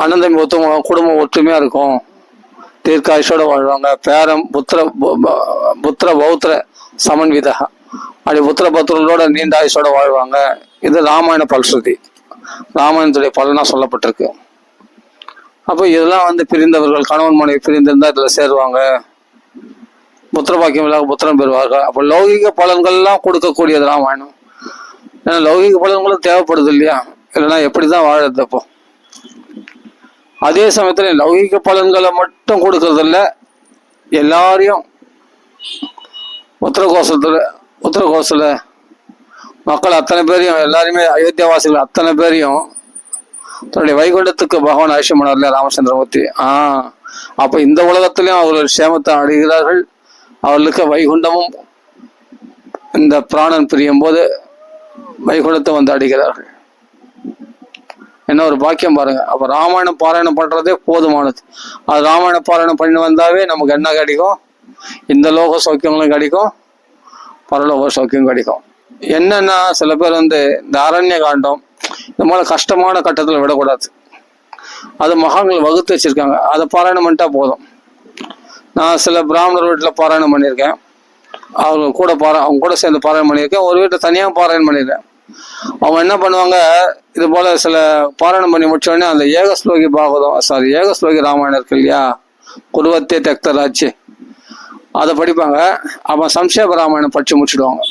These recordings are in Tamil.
அண்ணன் தம்பி குடும்பம் ஒற்றுமையா இருக்கும், தீர்க்காயுஷோட வாழ்வாங்க. பேரம் புத்திர பௌத்திர சமன்விதா, அப்படி புத்திர பௌத்திரங்களோட நீண்ட ஆயுஷோட வாழ்வாங்க. இது ராமாயண பல்ஸ்ருதி, ராமாயணத்துடைய பலனா சொல்லப்பட்டிருக்கு. அப்போ இதெல்லாம் பிரிந்தவர்கள், கணவன் மனைவி பிரிந்திருந்தா இதுல சேருவாங்க. புத்திர பாக்கியம் இல்லாத புத்திரம் பெறுவார்கள். அப்போ லௌகிக பலன்கள்லாம் கொடுக்கக்கூடியது ராமாயணம். ஏன்னா லௌகிக பலன்களும் தேவைப்படுது இல்லையா, இல்லைன்னா எப்படிதான் வாழறது? அப்போ அதே சமயத்துல லௌகிக பலன்களை மட்டும் கொடுக்கறது இல்ல, எல்லாரையும் உத்தரகோசல மக்கள் அத்தனை பேரையும், எல்லாருமே அயோத்தியாவாசிகள் அத்தனை பேரையும் தன்னுடைய வைகுண்டத்துக்கு பகவான் அழைச்சிட்டு போனார்ல ராமச்சந்திரமூர்த்தி. அப்ப இந்த உலகத்திலையும் அவர்கள் சேமத்தை அடைகிறார்கள். அவர்களுக்கு வைகுண்டமும் இந்த பிராணன் பிரியும் போது வைகுண்டத்தை அடைகிறார்கள். என்ன ஒரு பாக்கியம் பாருங்க. அப்ப ராமாயணம் பாராயணம் பண்றதே போதுமானது. அது ராமாயண பாராயணம் பண்ணி வந்தாவே நமக்கு என்ன கிடைக்கும்? இந்த லோக சௌக்கியங்களும் கிடைக்கும், பரலோக சௌக்கியம் கிடைக்கும். என்னன்னா சில பேர் இந்த அரண்ய காண்டம் இந்த மாதிரி கஷ்டமான கட்டத்துல விடக்கூடாது. அது மகான்கள் வகுத்து வச்சிருக்காங்க, அதை பாராயணம் பண்ணிட்டா போதும். நான் சில பிராமணர் வீட்டுல பாராயணம் பண்ணியிருக்கேன், அவங்க கூட சேர்ந்து பாராயணம் பண்ணியிருக்கேன். ஒரு வீட்டை தனியாக பாராயணம் பண்ணியிருக்கேன். அவங்க என்ன பண்ணுவாங்க, இது போல சில பாராயணம் பண்ணி முடிச்ச உடனே அந்த ஏகஸ்லோகி ராமாயணம் இருக்கு இல்லையா, குருவத்தே தெக்தராச்சு, அதை படிப்பாங்க. அவன் சம்சேப ராமாயணம் படிச்சு முடிச்சுடுவாங்க.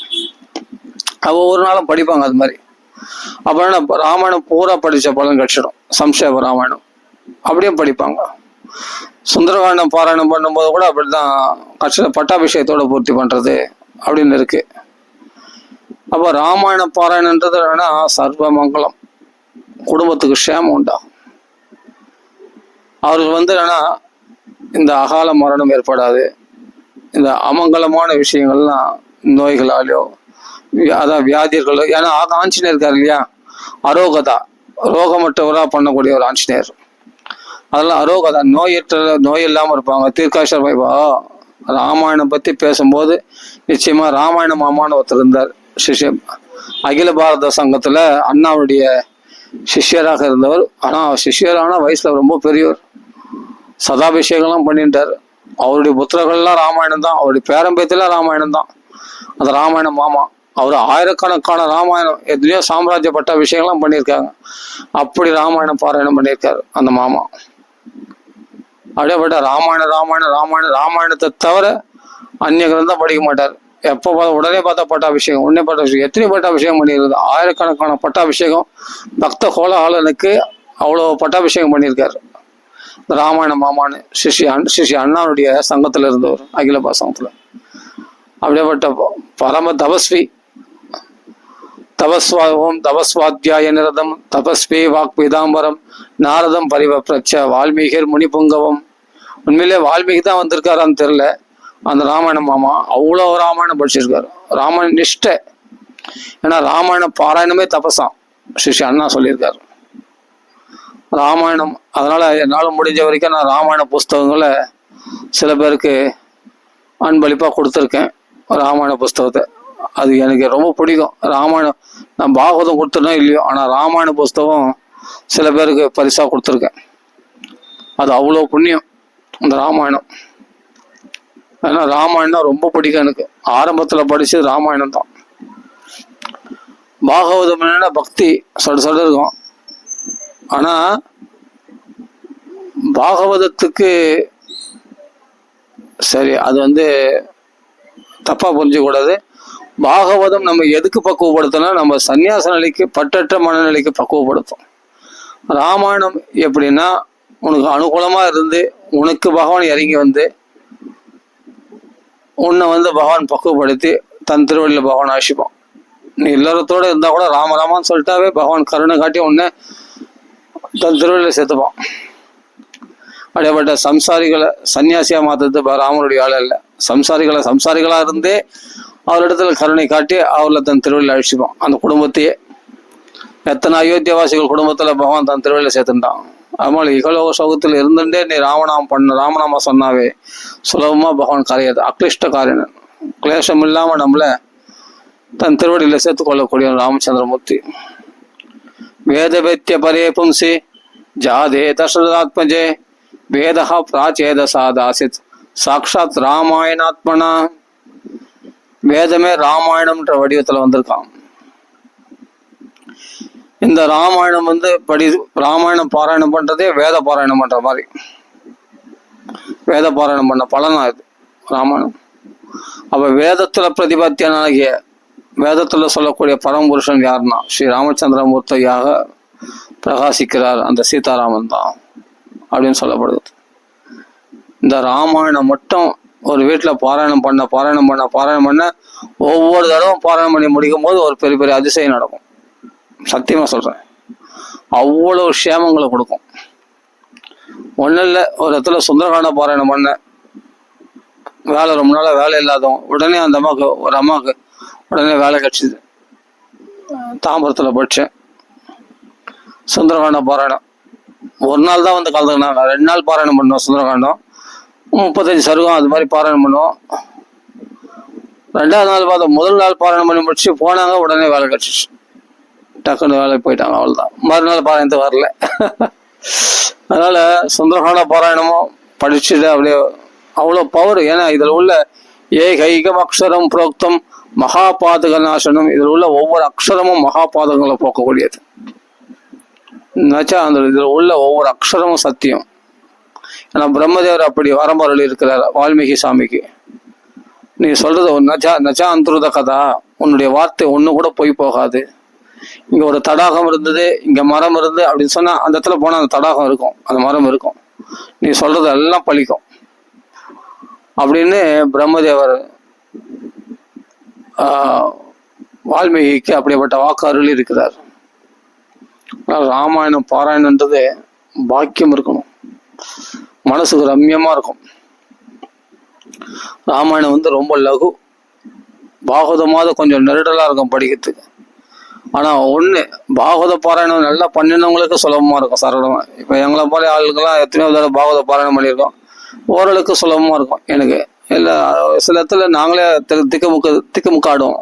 ஒவ்வொரு நாளும் படிப்பாங்க அது மாதிரி. அப்புறம் ராமாயணம் பூரா படிச்ச பலன் கிடைச்சிடும். சம்சேப ராமாயணம் அப்படியே படிப்பாங்க. சுந்தரகாண்டம் பாராயணம் பண்ணும்போது கூட அப்படிதான் கட்சியில பட்டாபிஷேகத்தோட பூர்த்தி பண்றது அப்படின்னு இருக்கு. அப்ப ராமாயண பாராயணன்றது என்னன்னா சர்வ மங்களம், குடும்பத்துக்கு க்ஷேமம் உண்டாகும். அவர்கள் என்னன்னா இந்த அகால மரணம் ஏற்படாது. இந்த அமங்கலமான விஷயங்கள்லாம் நோய்களாலோ அதான் வியாதிகளோ, ஏன்னா ஆஞ்சநேயர் இருக்காரு இல்லையா, அரோகதா, ரோகமற்றவரா பண்ணக்கூடிய ஒரு ஆஞ்சநேயர். அதெல்லாம் அரோகதா, நோய் இல்லாம இருப்பாங்க. தீர்க்காயுஷர் வைபா. ராமாயணம் பத்தி பேசும்போது நிச்சயமா ராமாயண மாமான்னு ஒருத்தர் இருந்தார், சிஷ்யம். அகில பாரத சங்கத்துல அண்ணாவுடைய சிஷ்யராக இருந்தவர். ஆனா சிஷ்யரான வயசுல ரொம்ப பெரியவர், சதாபிஷேகம்லாம் பண்ணிட்டார். அவருடைய புத்திரர்கள்லாம் ராமாயணம் தான், அவருடைய பேரம்பேத்திலாம் ராமாயணம் தான். அந்த ராமாயண மாமா அவர் ஆயிரக்கணக்கான ராமாயணம் எத்தனையோ சாம்ராஜ்ய பட்ட விஷயங்கள்லாம் பண்ணியிருக்காங்க. அப்படி ராமாயணம் பாராயணம் பண்ணியிருக்காரு அந்த மாமா. அப்படியே ராமாயணத்தை தவிர அந்நிய கிரந்தம் படிக்க மாட்டார். எப்போ உடனே பார்த்தா பட்டாபிஷேகம், உடனே பட்டாபிஷேகம், எத்தனை பட்டாபிஷேகம் பண்ணியிருக்குது, ஆயிரக்கணக்கான பட்டாபிஷேகம். பக்த கோலாகலனுக்கு அவ்வளோ பட்டாபிஷேகம் பண்ணியிருக்காரு ராமாயண மாமான்னு. சிஷி அண்ணாவுடைய சங்கத்துல இருந்தவர், அகில சங்கத்துல. அப்படியேப்பட்ட பரம தபஸ்வி, தபஸ்வாத்தியாய நிரதம் தபஸ்வி வாக் பீதாம்பரம் நாரதம் பரிவப்ரச்ச வால்மீகர் முனிபுங்கவம். உண்மையிலே வால்மீகி தான் வந்திருக்காரான்னு தெரியல. அந்த ராமாயண மாமா அவ்வளோ ராமாயணம் படிச்சிருக்காரு, ராமாயண நிஷ்டை. ஏன்னா ராமாயண பாராயணமே தபசாம், ஸ்ரீ அண்ணா சொல்லியிருக்காரு ராமாயணம். அதனால என்னால் முடிஞ்ச வரைக்கும் நான் ராமாயண புஸ்தகங்களை சில பேருக்கு அன்பளிப்பாக கொடுத்துருக்கேன். ராமாயண புஸ்தகத்தை அது எனக்கு ரொம்ப பிடிக்கும். ராமாயணம் நான் பாகவதம் கொடுத்துருந்தா இல்லையோ, ஆனால் ராமாயண புஸ்தகம் சில பேருக்கு பரிசாக கொடுத்துருக்கேன். அது அவ்வளோ புண்ணியம் அந்த ராமாயணம். ஏன்னா ராமாயணம் ரொம்ப பிடிக்கும் எனக்கு. ஆரம்பத்தில் படிச்சது ராமாயணம் தான். பாகவதம் என்னன்னா பக்தி சடு இருக்கும். ஆனா பாகவதத்துக்கு சரி அது தப்பா புரிஞ்சக்கூடாது. பாகவதம் நம்ம எதுக்கு பக்குவப்படுத்தணும், நம்ம சன்னியாச நிலைக்கு, பற்றற்ற மனநிலைக்கு பக்குவப்படுத்தும். ராமாயணம் எப்படின்னா உனக்கு அனுகூலமா இருந்து உனக்கு பகவான் இறங்கி உன்னை பகவான் பக்குவப்படுத்தி தன் திருவள்ளியில் பகவான் ஆசிப்பான். நீ இல்லறத்தோட இருந்தா கூட ராமராமான்னு சொல்லிட்டாவே பகவான் கருணை காட்டி உன்னை தன் திருவள்ளியில் சேர்த்துப்பான். அப்படியேப்பட்ட சம்சாரிகளை சன்னியாசியா மாத்துறது ராமனுடைய ஆள இல்லை. சம்சாரிகளா இருந்தே அவரிடத்துல கருணை காட்டி அவர்ல தன் திருவள்ளியில் அழிச்சுப்பான். அந்த குடும்பத்தையே எத்தனை அயோத்தியவாசிகள் குடும்பத்துல பகவான் தன் திருவள்ளியில் சேர்த்துட்டான். அதனால இகலோக சோகத்தில் இருந்துட்டே நீ ராமநாம சொன்னாவே சுலபமா பகவான் கரையாது. அக்லிஷ்ட காரியன், கிளேசம் இல்லாம நம்மள தன் திருவடியில சேர்த்து கொள்ளக்கூடிய ராமச்சந்திரமூர்த்தி. வேத வேத்திய பரே பும்சி ஜாதே தசரதாத்மஜே வேதா பிராச்சேதசாதாசித் சாக்ஷாத் ராமாயணாத்மனா. வேதமே ராமாயணம்ன்ற வடிவத்துல வந்திருக்கான். இந்த ராமாயணம் ராமாயணம் பாராயணம் பண்றதே வேத பாராயணம் பண்ற மாதிரி. வேத பாராயணம் பண்ண பலனா இது ராமாயணம். அப்ப வேதத்துல பிரதிபத்தியனாகிய வேதத்துல சொல்லக்கூடிய பரமபுருஷன் யாருன்னா ஸ்ரீ ராமச்சந்திரமூர்த்தியாக பிரகாசிக்கிறார். அந்த சீதாராமன் தான் அப்படின்னு சொல்லப்படுது. இந்த ராமாயணம் மட்டும் ஒரு வீட்டுல பாராயணம் பண்ண ஒவ்வொரு தடவும் பாராயணம் பண்ணி முடிக்கும் போது ஒரு பெரிய பெரிய அதிசயம் நடக்கும். சத்தியமா சொல்றேன், அவ்வளவு க்ஷேமங்களை கொடுக்கும். ஒன்னும் இல்லை, ஒரு இடத்துல சுந்தரகாண்ட பாராயணம் பண்ண வேலை ரொம்ப நாளா வேலை இல்லாதவங்க உடனே அந்த ஒரு அம்மாவுக்கு உடனே வேலை கிடைச்சிது. தாம்பரத்துல படிச்சேன். சுந்தரகாண்ட பாராயணம் ஒரு நாள் தான் கலந்துக்கினாங்க. 2 நாள் பாராயணம் பண்ணுவோம். சுந்தரகாண்டம் 35 சருகம் அது மாதிரி பாராயணம் பண்ணுவோம். 2வது நாள் பார்த்தோம். முதல் நாள் பாராயணம் பண்ணி முடிச்சு போனாங்க, உடனே வேலை கிடைச்சிச்சு. டக்குன்னு வேலைக்கு போயிட்டாங்க, அவ்வளவுதான். மறுநாள் பாராயணத்துக்கு வரல. அதனால சுந்தரகாண்ட பாராயணமும் படிச்சுட்டு அப்படியே அவ்வளோ பவர். ஏன்னா இதில் உள்ள ஏகைகம் அக்ஷரம் புரோக்தம் மகாபாதக நாசனம். இதில் உள்ள ஒவ்வொரு அக்ஷரமும் மகாபாதகங்களை போக்கக்கூடியது. இதில் உள்ள ஒவ்வொரு அக்ஷரமும் சத்தியம். ஏன்னா பிரம்மதேவர் அப்படி வரம்பொருள் இருக்கிறார் வால்மீகி சாமிக்கு. நீ சொல்றது நச்சா அந்துருத கதா, உன்னுடைய வார்த்தை ஒண்ணு கூட போய் போகாது. இங்க ஒரு தடாகம் இருந்தது, இங்க மரம் இருந்து அப்படின்னு சொன்னா அந்த இடத்துல போனா அந்த தடாகம் இருக்கும், அந்த மரம் இருக்கும். நீ சொல்றது எல்லாம் பழிக்கும் அப்படின்னு பிரம்மதேவர் வால்மீகிக்கு அப்படிப்பட்ட வாக்கு அருள் இருக்கிறார். ராமாயணம் பாராயணன்றது பாக்கியம் இருக்கணும், மனசுக்கு ரம்யமா இருக்கும். ராமாயணம் ரொம்ப லகு, பாகவதமாவது கொஞ்சம் நெருடலா இருக்கும் படிக்கிறதுக்கு. ஆனா ஒண்ணு, பாகவத பாராயணம் நல்லா பண்ணினவங்களுக்கு சுலபமா இருக்கும், சரளமா. இப்ப எங்களை போல ஆளுக்கெல்லாம் எத்தனையோ தடவை பாகவத பாராயணம் பண்ணியிருக்கோம், ஓரளவுக்கு சுலபமா இருக்கும். எனக்கு இல்லை, சில இடத்துல நாங்களே திக்குமுக்காடுவோம்,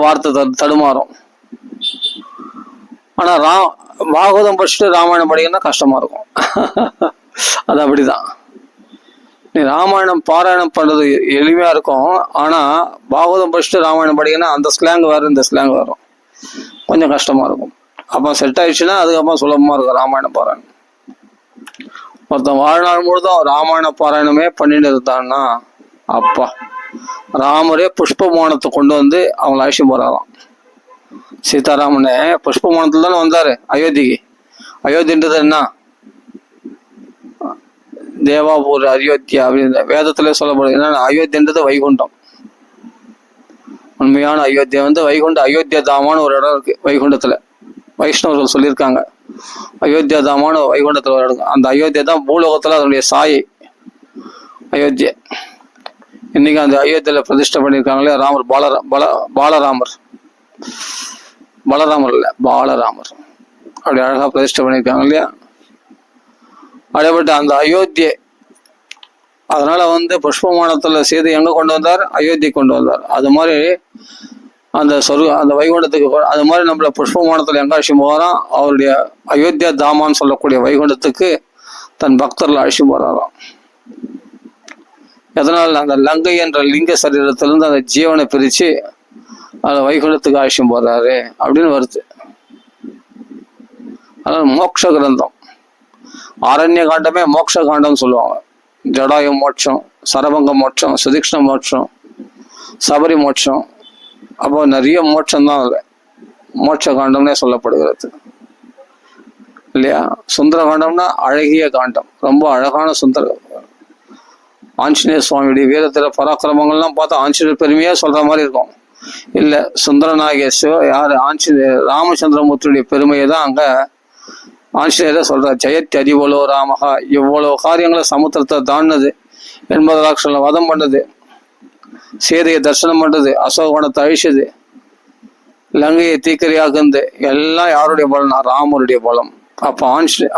வார்த்தை தடுமாறும். ஆனா பாகவதம் படிச்சுட்டு ராமாயணம் படிக்கணும்னா கஷ்டமா இருக்கும். அது அப்படிதான். நீ ராமாயணம் பாராயணம் பண்றது எளிமையா இருக்கும். ஆனா பாகவதம் படிச்சுட்டு ராமாயணம் படிக்கணும்னா அந்த ஸ்லாங் வேற, இந்த ஸ்லாங் வரும், கொஞ்சம் கஷ்டமா இருக்கும். அப்ப செட் ஆயிடுச்சுன்னா அதுக்கப்புறம் சுலபமா இருக்கும் ராமாயணம் பாராயணம். ஒருத்தன் வாழ்நாள் முழுதும் ராமாயண பாராயணமே பண்ணிட்டு இருந்தான்னா, அப்பா ராமரே புஷ்பமானத்தை கொண்டு வந்து அவங்களை அழைச்சி போறாராம். சீதாராமனே புஷ்பமானத்துல தானே வந்தாரு அயோத்திக்கு. அயோத்தின்றது என்ன? தேவாபூர் அயோத்தியா அப்படின்னு வேதத்துல சொல்லப்படுது. என்னன்னா அயோத்தின்றது வைகுண்டம். உண்மையான அயோத்தியா வைகுண்ட அயோத்தியா தாமான ஒரு இடம் இருக்கு வைகுண்டத்துல. வைஷ்ணவர்கள் சொல்லியிருக்காங்க, அயோத்தியா தாமான வைகுண்டத்துல ஒரு இடம். அந்த அயோத்தியா தான் பூலோகத்துல அதனுடைய சாயை அயோத்தியா. இன்னைக்கு அந்த அயோத்தியில பிரதிஷ்டை பண்ணியிருக்காங்களே ராமர், பலராமர் இல்ல பாலராமர், அப்படி அழகா பிரதிஷ்டை பண்ணியிருக்காங்க இல்லையா. அப்படிப்பட்ட அந்த அயோத்தியை, அதனால புஷ்பமானத்துல சீதை எங்க கொண்டு வந்தார்? அயோத்தி கொண்டு வந்தார். அது மாதிரி அந்த அந்த வைகுண்டத்துக்கு, அது மாதிரி நம்மள புஷ்பமானத்துல எங்க அழைச்சி போகிறான்? அவருடைய அயோத்தியா தாமான்னு சொல்லக்கூடிய வைகுண்டத்துக்கு தன் பக்தர்கள் அழைச்சி போறாராம். எதனால்? அந்த லங்கை என்ற லிங்க சரீரத்திலிருந்து அந்த ஜீவனை பிரிச்சு அதை வைகுண்டத்துக்கு அழைச்சி போறாரு அப்படின்னு வருது. அதனால மோட்ச கிரந்தம், ஆரண்ய காண்டமே மோட்ச காண்டம் சொல்லுவாங்க. ஜடாயு மோட்சம், சரபங்க மோட்சம், சுதீக்ஷ்ண மோட்சம், சபரி மோட்சம், அப்போ நிறைய மோட்சம் தான் அதுல மோட்ச காண்டம்னே சொல்லப்படுகிறது இல்லையா. சுந்தர காண்டம்னா அழகிய காண்டம், ரொம்ப அழகான சுந்தர. ஆஞ்சநேய சுவாமியுடைய வீரத்துல பராக்கிரமங்கள்லாம் பார்த்தா ஆஞ்சநேயர் பெருமையா சொல்ற மாதிரி இருக்கும். இல்ல, சுந்தரநாயக யாரு? ராமச்சந்திரமூர்த்தியுடைய பெருமையை தான் அங்க ஆஞ்சநேயரை சொல்றார். ஜெயத் அதிபலோ ராமகா, இவ்வளவு காரியங்களை சமுத்திரத்தை தாண்டினது, 80 லட்சம் வதம் பண்ணது, சீதையை தரிசனம் பண்றது, அசோகவனத்தை அழிச்சது, லங்கையை தீக்கரியாக்குந்து, எல்லாம் யாருடைய பலம்னா ராமருடைய பலம்.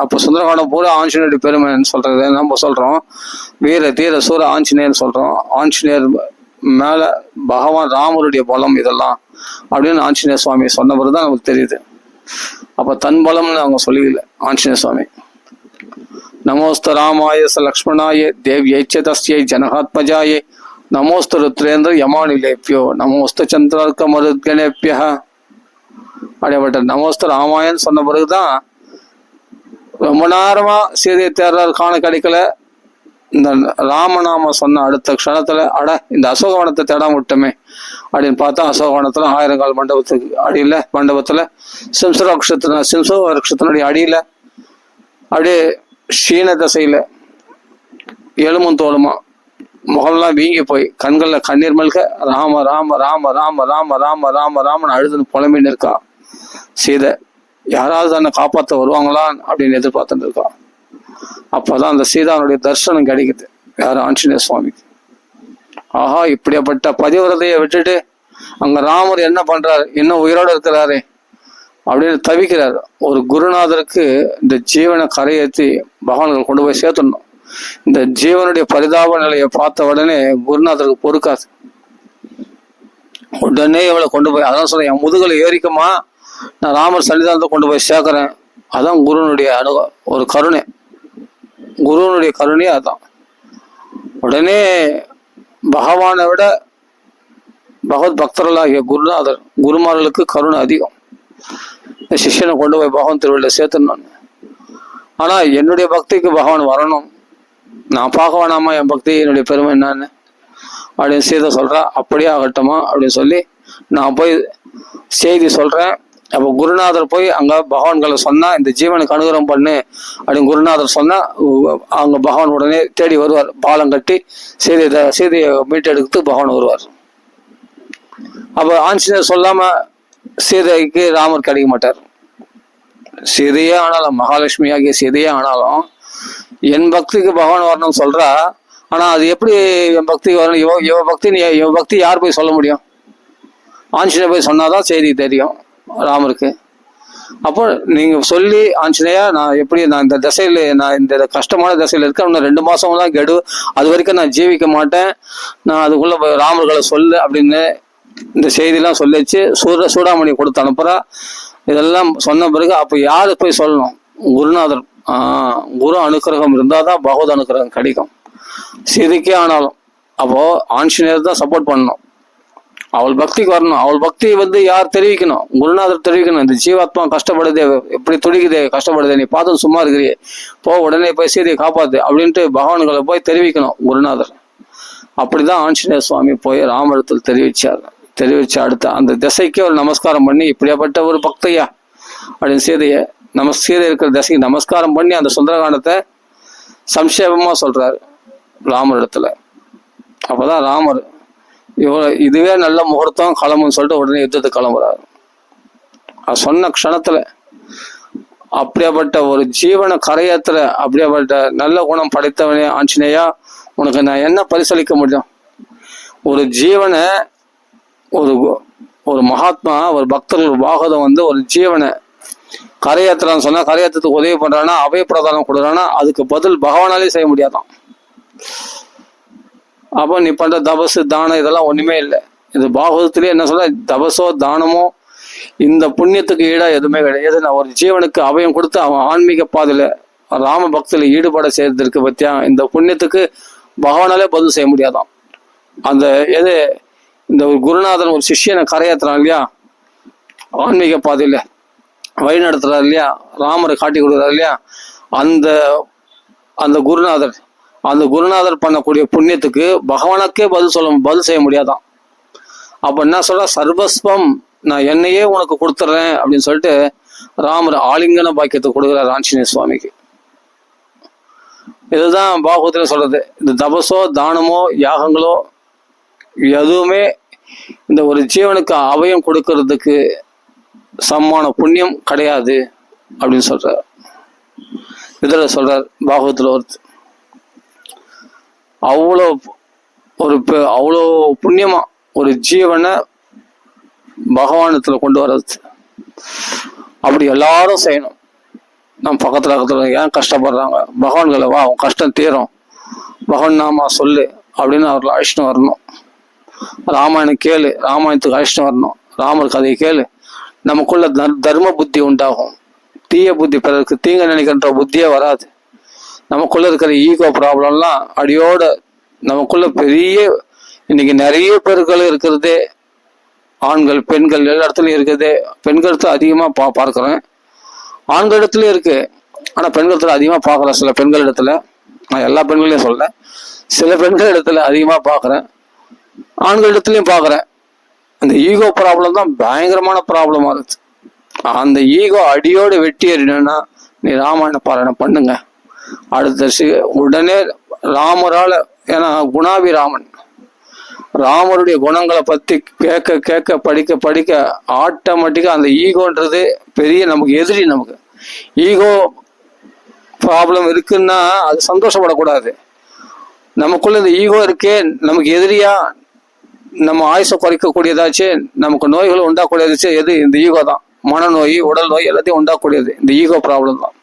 அப்ப சுந்தரகாண்டம் பூரா ஆஞ்சநேயருடைய பெருமைன்னு சொல்றது. நம்ம சொல்றோம் வீர தீர சூர ஆஞ்சநேயர் சொல்றோம். ஆஞ்சநேயர் மேல பகவான் ராமருடைய பலம் இதெல்லாம் அப்படின்னு ஆஞ்சநேய சுவாமி சொன்ன பிறகுதான் நமக்கு தெரியுது. அப்ப தன் பலம்னு அவங்க சொல்லல ஆஞ்சநேய சுவாமி. நமோஸ்து ராமாய ச லக்ஷ்மணாய தேவ்யை தஸ்யை ஜனகாத்மஜாயே நமோஸ்து ருத்ரேந்திர யமானிலேப்பியோ நமோஸ்து சந்திரார்க்க மருத்கணேப்பியா. அப்படிப்பட்ட நமோஸ்து ராமாயன்னு சொன்ன பிறகுதான் ரொம்ப நேரமா சீதையை தேர்றாரு, காண கிடைக்கல. இந்த ராமநாம சொன்ன அடுத்த க்ஷணத்துல இந்த அசோகவனத்தை தேடாம விட்டோமே அப்படின்னு பார்த்தா அசோகவனத்துல 1000 கால் மண்டபத்துக்கு அடியில மண்டபத்துல சிம்சவருஷத்தினுடைய அடியில அப்படியே க்ஷீண தசையில எலும்பும் தோலுமா முகம்லாம் வீங்கி போய் கண்கள்ல கண்ணீர் மல்க ராம ராம ராம ராம ராம ராம ராம ராமன் அழுதுன்னு புலம்பின்னு இருக்கா சீதை. யாராவது தன்னை காப்பாற்ற வருவாங்களா அப்படின்னு எதிர்பார்த்துட்டு இருக்கா. அப்பதான் அந்த சீதாவுடைய தரிசனம் கிடைக்குது யாரும் ஆஞ்சநேய சுவாமிக்கு. ஆஹா, இப்படியாப்பட்ட பதிவிரதையை விட்டுட்டு அங்க ராமர் என்ன பண்றாரு, இன்னும் உயிரோடு இருக்கிறாரு அப்படின்னு தவிக்கிறார். ஒரு குருநாதருக்கு இந்த ஜீவனை கரையேற்றி பகவான்கள் கொண்டு போய் சேர்த்துடணும். இந்த ஜீவனுடைய பரிதாப நிலையை பார்த்த உடனே குருநாதருக்கு பொறுக்காது. உடனே இவளை கொண்டு போய், அதான் சொல்றேன், என் முதுகலை ஏறிக்குமா, நான் ராமர் சன்னிதானத்தை கொண்டு போய் சேர்க்கிறேன். அதான் குருனுடைய ஒரு கருணை, குருவனுடைய கருணையே அதான். உடனே பகவானை விட பகவத் பக்தர்களாகிய குருநாதர் குருமார்களுக்கு கருணை அதிகம். சிஷ்யனை கொண்டு போய் பகவான் திருவிழா சேர்த்துன்னு. ஆனா என்னுடைய பக்திக்கு பகவான் வரணும், நான் பார்க்க வேணாமா என் பக்தி என்னுடைய பெருமை என்னன்னு அப்படின்னு சீதை சொல்றா. அப்படியே ஆகட்டுமா அப்படின்னு சொல்லி நான் போய் செய்தி சொல்றேன். அப்போ குருநாதர் போய் அங்க பகவான்களை சொன்னா இந்த ஜீவனுக்கு அனுகிரகம் பண்ணு அப்படின்னு குருநாதர் சொன்னா அங்க பகவான் உடனே தேடி வருவார். பாலம் கட்டி சீதையை மீட்டெடுத்து பகவான் வருவார். அப்ப ஆஞ்சநேயர் சொல்லாம சீதைக்கு ராமர் கிடைக்க மாட்டார். சீதையே ஆனாலும், மகாலட்சுமி ஆகிய சீதையே ஆனாலும் என் பக்திக்கு பகவான் வரணும்னு சொல்றா. ஆனா அது எப்படி என் பக்திக்கு வரணும், இவ பக்தி யார் போய் சொல்ல முடியும்? ஆஞ்சநேயர் போய் சொன்னாதான் செய்தி தெரியும் ராமருக்கு. அப்போ நீங்க சொல்லி ஆஞ்சநேயா நான் இந்த தசையில நான் இந்த கஷ்டமான தசையில இருக்க, இன்னும் 2 மாசம் தான் கெடு, அது வரைக்கும் நான் ஜீவிக்க மாட்டேன், நான் அதுக்குள்ள ராமர்களை சொல்லு அப்படின்னு இந்த செய்தியெல்லாம் சொல்லிச்சு. சூடாமணி கொடுத்து அனுப்புறா. இதெல்லாம் சொன்ன பிறகு அப்போ யாரு போய் சொல்லணும்? குருநாதர். குரு அனுக்கிரகம் இருந்தாதான் பகவத் அனுக்கிரகம் கிடைக்கும் சீதைக்கே ஆனாலும். அப்போ ஆஞ்சநேயர் தான் சப்போர்ட் பண்ணணும், அவள் பக்திக்கு வரணும். அவள் பக்தி யார் தெரிவிக்கணும்? குருநாதர் தெரிவிக்கணும். இந்த ஜீவாத்மா கஷ்டப்படுதே, எப்படி துடிக்குதே, கஷ்டப்படுதே, நீ பார்த்து சும்மா இருக்கிறியே, உடனே போய் சீதையை காப்பாத்து அப்படின்ட்டு பகவான்களை போய் தெரிவிக்கணும் குருநாதர். அப்படிதான் ஆஞ்சநேய சுவாமி போய் ராமரத்தில் தெரிவிச்சு அடுத்த அந்த திசைக்கே ஒரு நமஸ்காரம் பண்ணி, இப்படியாப்பட்ட ஒரு பக்தையா அப்படின்னு சீதை இருக்கிற திசைக்கு நமஸ்காரம் பண்ணி அந்த சுந்தரகாண்டத்தை சம்ஷேபமா சொல்றாரு ராமரிடத்துல. அப்பதான் ராமர் இதுவே நல்ல முகூர்த்தம் கிளம்புன்னு சொல்லிட்டு உடனே யுத்தத்துக்கு கிளம்புறாரு. அது சொன்ன க்ஷணத்துல அப்படியாப்பட்ட ஒரு ஜீவனை கரையேத்துல அப்படியாப்பட்ட நல்ல குணம் படைத்தவனே ஆஞ்சநேயா, உனக்கு நான் என்ன பரிசளிக்க முடியும்? ஒரு ஜீவனை ஒரு மகாத்மா, ஒரு பக்தர்கள் பாகவதம் ஒரு ஜீவனை கரையேற்றுறான்னு சொன்னா, கரையேற்றத்துக்கு உதவி பண்றான்னா, அபய பிரதானம் கொடுக்குறான்னா, அதுக்கு பதில் பகவானாலே செய்ய முடியாதான். அப்போ நீ பண்ற தபசு தானம் இதெல்லாம் ஒண்ணுமே இல்லை. இது பாகவதத்திலே என்ன சொல்ற, தபசோ தானமோ இந்த புண்ணியத்துக்கு ஈடா எதுவுமே கிடையாது. நான் ஒரு ஜீவனுக்கு அபயம் கொடுத்து அவன் ஆன்மீக பாதையில ராம பக்தியில ஈடுபாட செய்யறதுக்கு பத்தியா, இந்த புண்ணியத்துக்கு பகவானாலே பதில் செய்ய முடியாதான். அந்த இந்த ஒரு குருநாதன் ஒரு சிஷ்யனை கரையேற்றுறான் இல்லையா, ஆன்மீக பாதையில வழி நடத்துறாரு இல்லையா, ராமரை காட்டி கொடுக்குறாரு இல்லையா, அந்த குருநாதர் பண்ணக்கூடிய புண்ணியத்துக்கு பகவானுக்கே பதில் செய்ய முடியாதான். அப்ப என்ன சொல்ற, சர்வஸ்வம் நான் என்னையே உனக்கு கொடுத்துட்றேன் அப்படின்னு சொல்லிட்டு ராமர் ஆலிங்கன பாக்கியத்தை கொடுக்குறார் ஆஞ்சநேய சுவாமிக்கு. இதுதான் பாகவத்துல சொல்றது. இந்த தபசோ தானமோ யாகங்களோ எதுவுமே இந்த ஒரு ஜீவனுக்கு அபயம் கொடுக்கறதுக்கு சமான புண்ணியம் கிடையாது அப்படின்னு சொல்றார். இதுல சொல்றார் பாகவத்துல அவ்வளோ புண்ணியமா ஒரு ஜீவனை பகவானத்துல கொண்டு வர்றது. அப்படி எல்லாரும் செய்யணும். நம்ம பக்கத்துல ஏன் கஷ்டப்படுறாங்க, பகவான்களை வா அவன் கஷ்டம் தீரும், பகவான் நாமா சொல்லு அப்படின்னு அவர்கள் அழைச்சிட்டு வரணும். ராமாயணம் கேளு, ராமாயணத்துக்கு அழைச்சிட்டு வரணும். ராமர் கதையை கேளு, நமக்குள்ள தர்ம புத்தி உண்டாகும். தீய புத்தி, பிறருக்கு தீங்க நினைக்கின்ற புத்தியே வராது. நமக்குள்ள இருக்கிற ஈகோ ப்ராப்ளம்லாம் அடியோட நமக்குள்ள பெரிய இன்னைக்கு நிறைய பேர்கள் இருக்கிறது, ஆண்கள் பெண்கள் எல்லா இடத்துலையும் இருக்குது. பெண்களுக்கு அதிகமாக பார்க்குறேன், ஆண்கள் இடத்துலையும் இருக்கு. ஆனால் பெண்கள் அதிகமாக பார்க்குறேன். சில பெண்கள் இடத்துல, நான் எல்லா பெண்களையும் சொல்ல, சில பெண்கள் இடத்துல அதிகமாக பார்க்குறேன், ஆண்கள் இடத்துலையும் பார்க்குறேன். அந்த ஈகோ ப்ராப்ளம் தான் பயங்கரமான ப்ராப்ளமாக இருக்குது. அந்த ஈகோ அடியோடு வெட்டி எறினா நீ ராமாயண பாராயணம் பண்ணுங்க. அடுத்த உடனே ராமரால, ஏன்னா குணாபிராமன், ராமருடைய குணங்களை பத்தி கேட்க கேட்க படிக்க படிக்க ஆட்டோமேட்டிக்கா அந்த ஈகோன்றது பெரிய நமக்கு எதிரி. நமக்கு ஈகோ ப்ராப்ளம் இருக்குன்னா அது சந்தோஷப்படக்கூடாது. நமக்குள்ள இந்த ஈகோ இருக்கே நமக்கு எதிரியா, நம்ம ஆயுசை குறைக்கக்கூடியதாச்சு, நமக்கு நோய்களை உண்டாக்கூடியதாச்சு எது? இந்த ஈகோ தான். மனநோய், உடல் நோய் எல்லாத்தையும் உண்டாக்கக்கூடியது இந்த ஈகோ ப்ராப்ளம் தான்.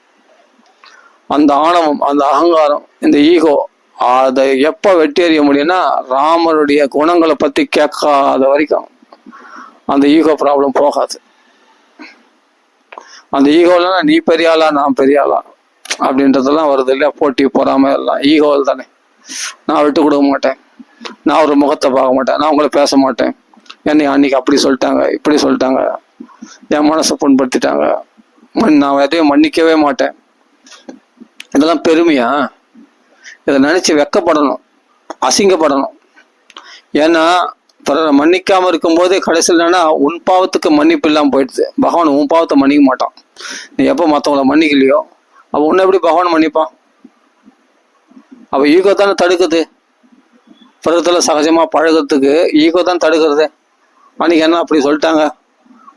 அந்த ஆணவம், அந்த அகங்காரம், இந்த ஈகோ, அதை எப்போ வெட்டி எறிய முடியும்னா ராமருடைய குணங்களை பற்றி கேட்காத வரைக்கும் அந்த ஈகோ ப்ராப்ளம் போகாது. அந்த ஈகோலாம் நீ பெரியாளா நான் பெரியாளா அப்படின்றதெல்லாம் வருது இல்லையா? போட்டி பொறாம எல்லாம் ஈகோவில் தானே. நான் விட்டு கொடுக்க மாட்டேன், நான் ஒரு முகத்தை பார்க்க மாட்டேன், நான் உங்களை பேச மாட்டேன், என்னை அன்னைக்கு அப்படி சொல்லிட்டாங்க இப்படி சொல்லிட்டாங்க, என் மனசை புண்படுத்திட்டாங்க, நான் எதையும் மன்னிக்கவே மாட்டேன். இதெல்லாம் பெருமையா? இதை நினைச்சு வெக்கப்படணும், அசிங்கப்படணும். ஏன்னா பிறரை மன்னிக்காம இருக்கும்போது கடைசியில் என்னன்னா உன் பாவத்துக்கு மன்னிப்பு இல்லாமல் போயிடுது. பகவான் உன் பாவத்தை மன்னிக்க மாட்டான். நீ எப்போ மற்றவங்களை மன்னிக்கலையோ அப்போ உன்னை எப்படி பகவான் மன்னிப்பான்? அப்ப ஈகோ தானே தடுக்குது. பிறத்துல சகஜமா பழகிறதுக்கு ஈகோ தான் தடுக்கிறது. அன்னைக்கு என்ன அப்படி சொல்லிட்டாங்க,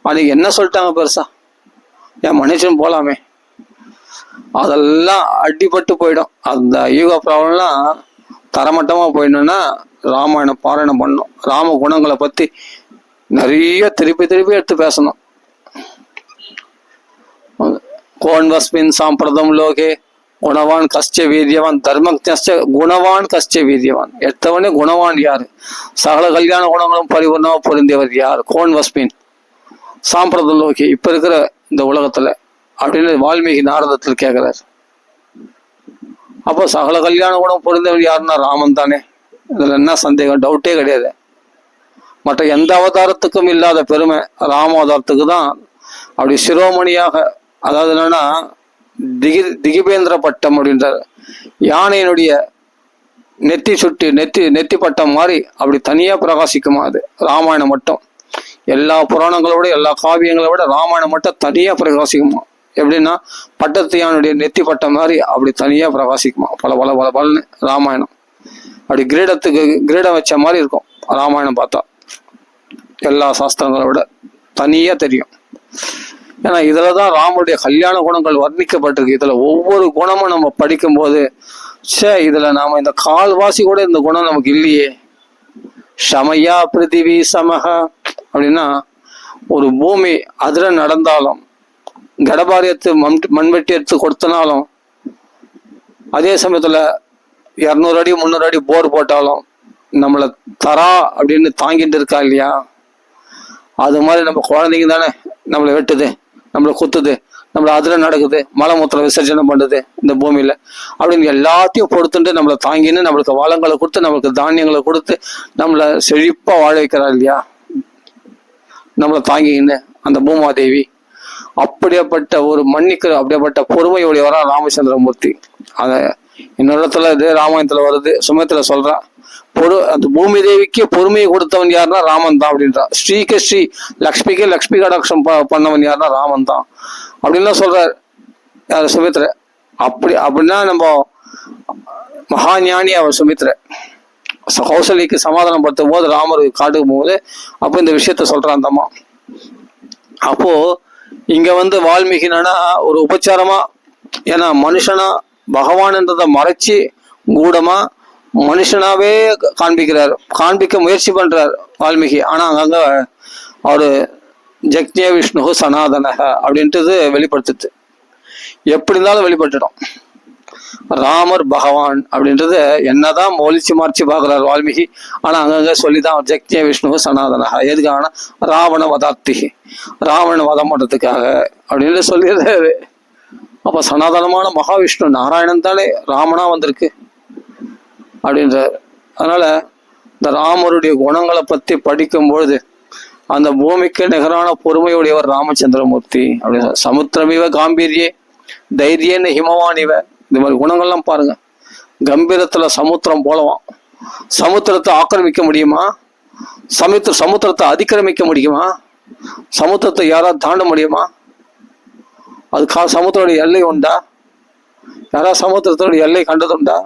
அன்னைக்கு என்ன சொல்லிட்டாங்க பெருசா, என் மனுஷன் போலாமே, அதெல்லாம் அடிபட்டு போயிடும். அந்த ஈகோ ப்ராப்ளம்லாம் தரமட்டமாக போயிடணும்னா ராமாயணம் பாராயணம் பண்ணணும். ராம குணங்களை பற்றி நிறைய திருப்பி திருப்பி எடுத்து பேசணும். கோன்வஸ்மின் சாம்பிரதம் லோகே குணவான் கஷ்ட வீரியவான் தர்மஜ்ஞ குணவான் கஷ்ட வீரியவான். எத்தவனே குணவான் யாரு? சகல கல்யாண குணங்களும் பரிபூர்ணமாக பொருந்தியவர் யார்? கோன்வஸ்மின் சாம்பிரதம் லோகே, இப்ப இருக்கிற இந்த உலகத்துல அப்படின்னு வால்மீகி நாரதத்தில் கேட்கிறார். அப்போ சகல கல்யாண குணம் பொருந்தவர் யாருன்னா ராமன் தானே. இதுல என்ன சந்தேகம்? டவுட்டே கிடையாது. மற்ற எந்த அவதாரத்துக்கும் இல்லாத பெருமை ராம அவதாரத்துக்கு தான். அப்படி சிரோமணியாக, அதாவது என்னன்னா திகிபேந்திர பட்டம் அப்படின்றார். யானையினுடைய நெத்தி சுட்டி நெத்தி பட்டம் மாதிரி அப்படி தனியா பிரகாசிக்குமா அது ராமாயணம் மட்டும். எல்லா புராணங்களோட எல்லா காவியங்களை விட ராமாயணம் மட்டும் தனியா பிரகாசிக்குமா. எப்படின்னா பட்டத்து யானுடைய நெத்தி பட்டம் மாதிரி அப்படி தனியா பிரகாசிக்குமா. பல பல பல பலன்னு ராமாயணம் அப்படி கிரீடம் வச்ச மாதிரி இருக்கும் ராமாயணம் பார்த்தா. எல்லா சாஸ்திரங்களை விட தனியா தெரியும். ஏன்னா இதுலதான் ராமனுடைய கல்யாண குணங்கள் வர்ணிக்கப்பட்டிருக்கு. இதுல ஒவ்வொரு குணமும் நம்ம படிக்கும் போது இதுல நாம இந்த கால்வாசி கூட இந்த குணம் நமக்கு இல்லையே. சமயா பிருத்திவி சமக அப்படின்னா ஒரு பூமி அதிர நடந்தாலும், கடபாரியத்து மண்வெட்டி எடுத்து கொடுத்தனாலும், அதே சமயத்துல 200 அடி 300 அடி போர் போட்டாலும் நம்மளை தரா அப்படின்னு தாங்கிட்டு இருக்கா இல்லையா? அது மாதிரி நம்ம குழந்தைங்க தானே நம்மளை வெட்டுது, நம்மளை குத்துது, நம்மளை அதில் நடக்குது, மலமூத்திர விசர்ஜனம் பண்ணுது இந்த பூமியில அப்படின்னு எல்லாத்தையும் பொறுத்துட்டு நம்மளை தாங்கின்னு நம்மளுக்கு வளங்களை கொடுத்து நம்மளுக்கு தானியங்களை கொடுத்து நம்மளை செழிப்பா வாழ வைக்கிறா இல்லையா? நம்மளை தாங்கின்னு அந்த பூமாதேவி. அப்படியேப்பட்ட ஒரு மன்னிக்கிற அப்படியேப்பட்ட பொறுமையுடையவரா ராமச்சந்திரமூர்த்தி. அத இன்னொரு இடத்துல இதே ராமாயணத்துல வருது, சுமத்துல சொல்றா, அந்த பூமி தேவிக்கு பொறுமையை கொடுத்தவன் யாருன்னா ராமன் தான் அப்படின்றா. ஸ்ரீக்கு ஸ்ரீ லக்ஷ்மிக்கு லக்ஷ்மி கடாட்சம் பண்ணவன் யாருன்னா ராமன் தான் அப்படின்லாம் சொல்றாரு யார்? சுமித்ர. அப்படின்னா நம்ம மகா ஞானி அவர் சுமித்ர. கௌசல்யக்கு சமாதானம் படுத்தும் போது ராமர் காட்டுக்கும் போது அப்போ இந்த விஷயத்த சொல்றான் அந்த அம்மா. அப்போ இங்க வால்மீகி என்னன்னா ஒரு உபச்சாரமா, ஏன்னா மனுஷனா பகவான்ன்றதை மறைச்சு கூடமா மனுஷனாவே காண்பிக்க முயற்சி பண்றார் வால்மீகி. ஆனா அங்கங்க அவரு ஜக்ஞ விஷ்ணு சனாதனக அப்படின்றது வெளிப்படுத்துது. எப்படி இருந்தாலும் வெளிப்பட்டுடும். ராமர் பகவான் அப்படின்றது என்னதான் மொழிச்சு மறைச்சு பாக்குறாரு வால்மீகி. ஆனா அங்கங்க சொல்லிதான் ஜக்ஞ விஷ்ணு சனாதனக. எதுக்காகனா ராவண வதார்த்தி, ராவண வதம் பண்றதுக்காக அப்படின்னு சொல்லிடுறாரு. அப்ப சனாதனமான மகாவிஷ்ணு நாராயணன் தானே ராமனா வந்திருக்கு அப்படின்றார். அதனால இந்த ராமருடைய குணங்களை பத்தி படிக்கும் பொழுது அந்த பூமிக்கு நிகரான பொறுமையுடையவர் ராமச்சந்திரமூர்த்தி அப்படின்னு. சமுத்திரமிவ காம்பீரியே தைரியன்னு ஹிமவானிவ, இந்த மாதிரி குணங்கள்லாம் பாருங்க. கம்பீரத்துல சமுத்திரம் போலவான். சமுத்திரத்தை ஆக்கிரமிக்க முடியுமா? சமுத்திரத்தை அதிக்கிரமிக்க முடியுமா? சமுத்திரத்தை யாராவது தாண்ட முடியுமா? அது சமுத்திரோட எல்லை உண்டா? யாராவது சமுத்திரத்தோட எல்லை கண்டதுண்டா?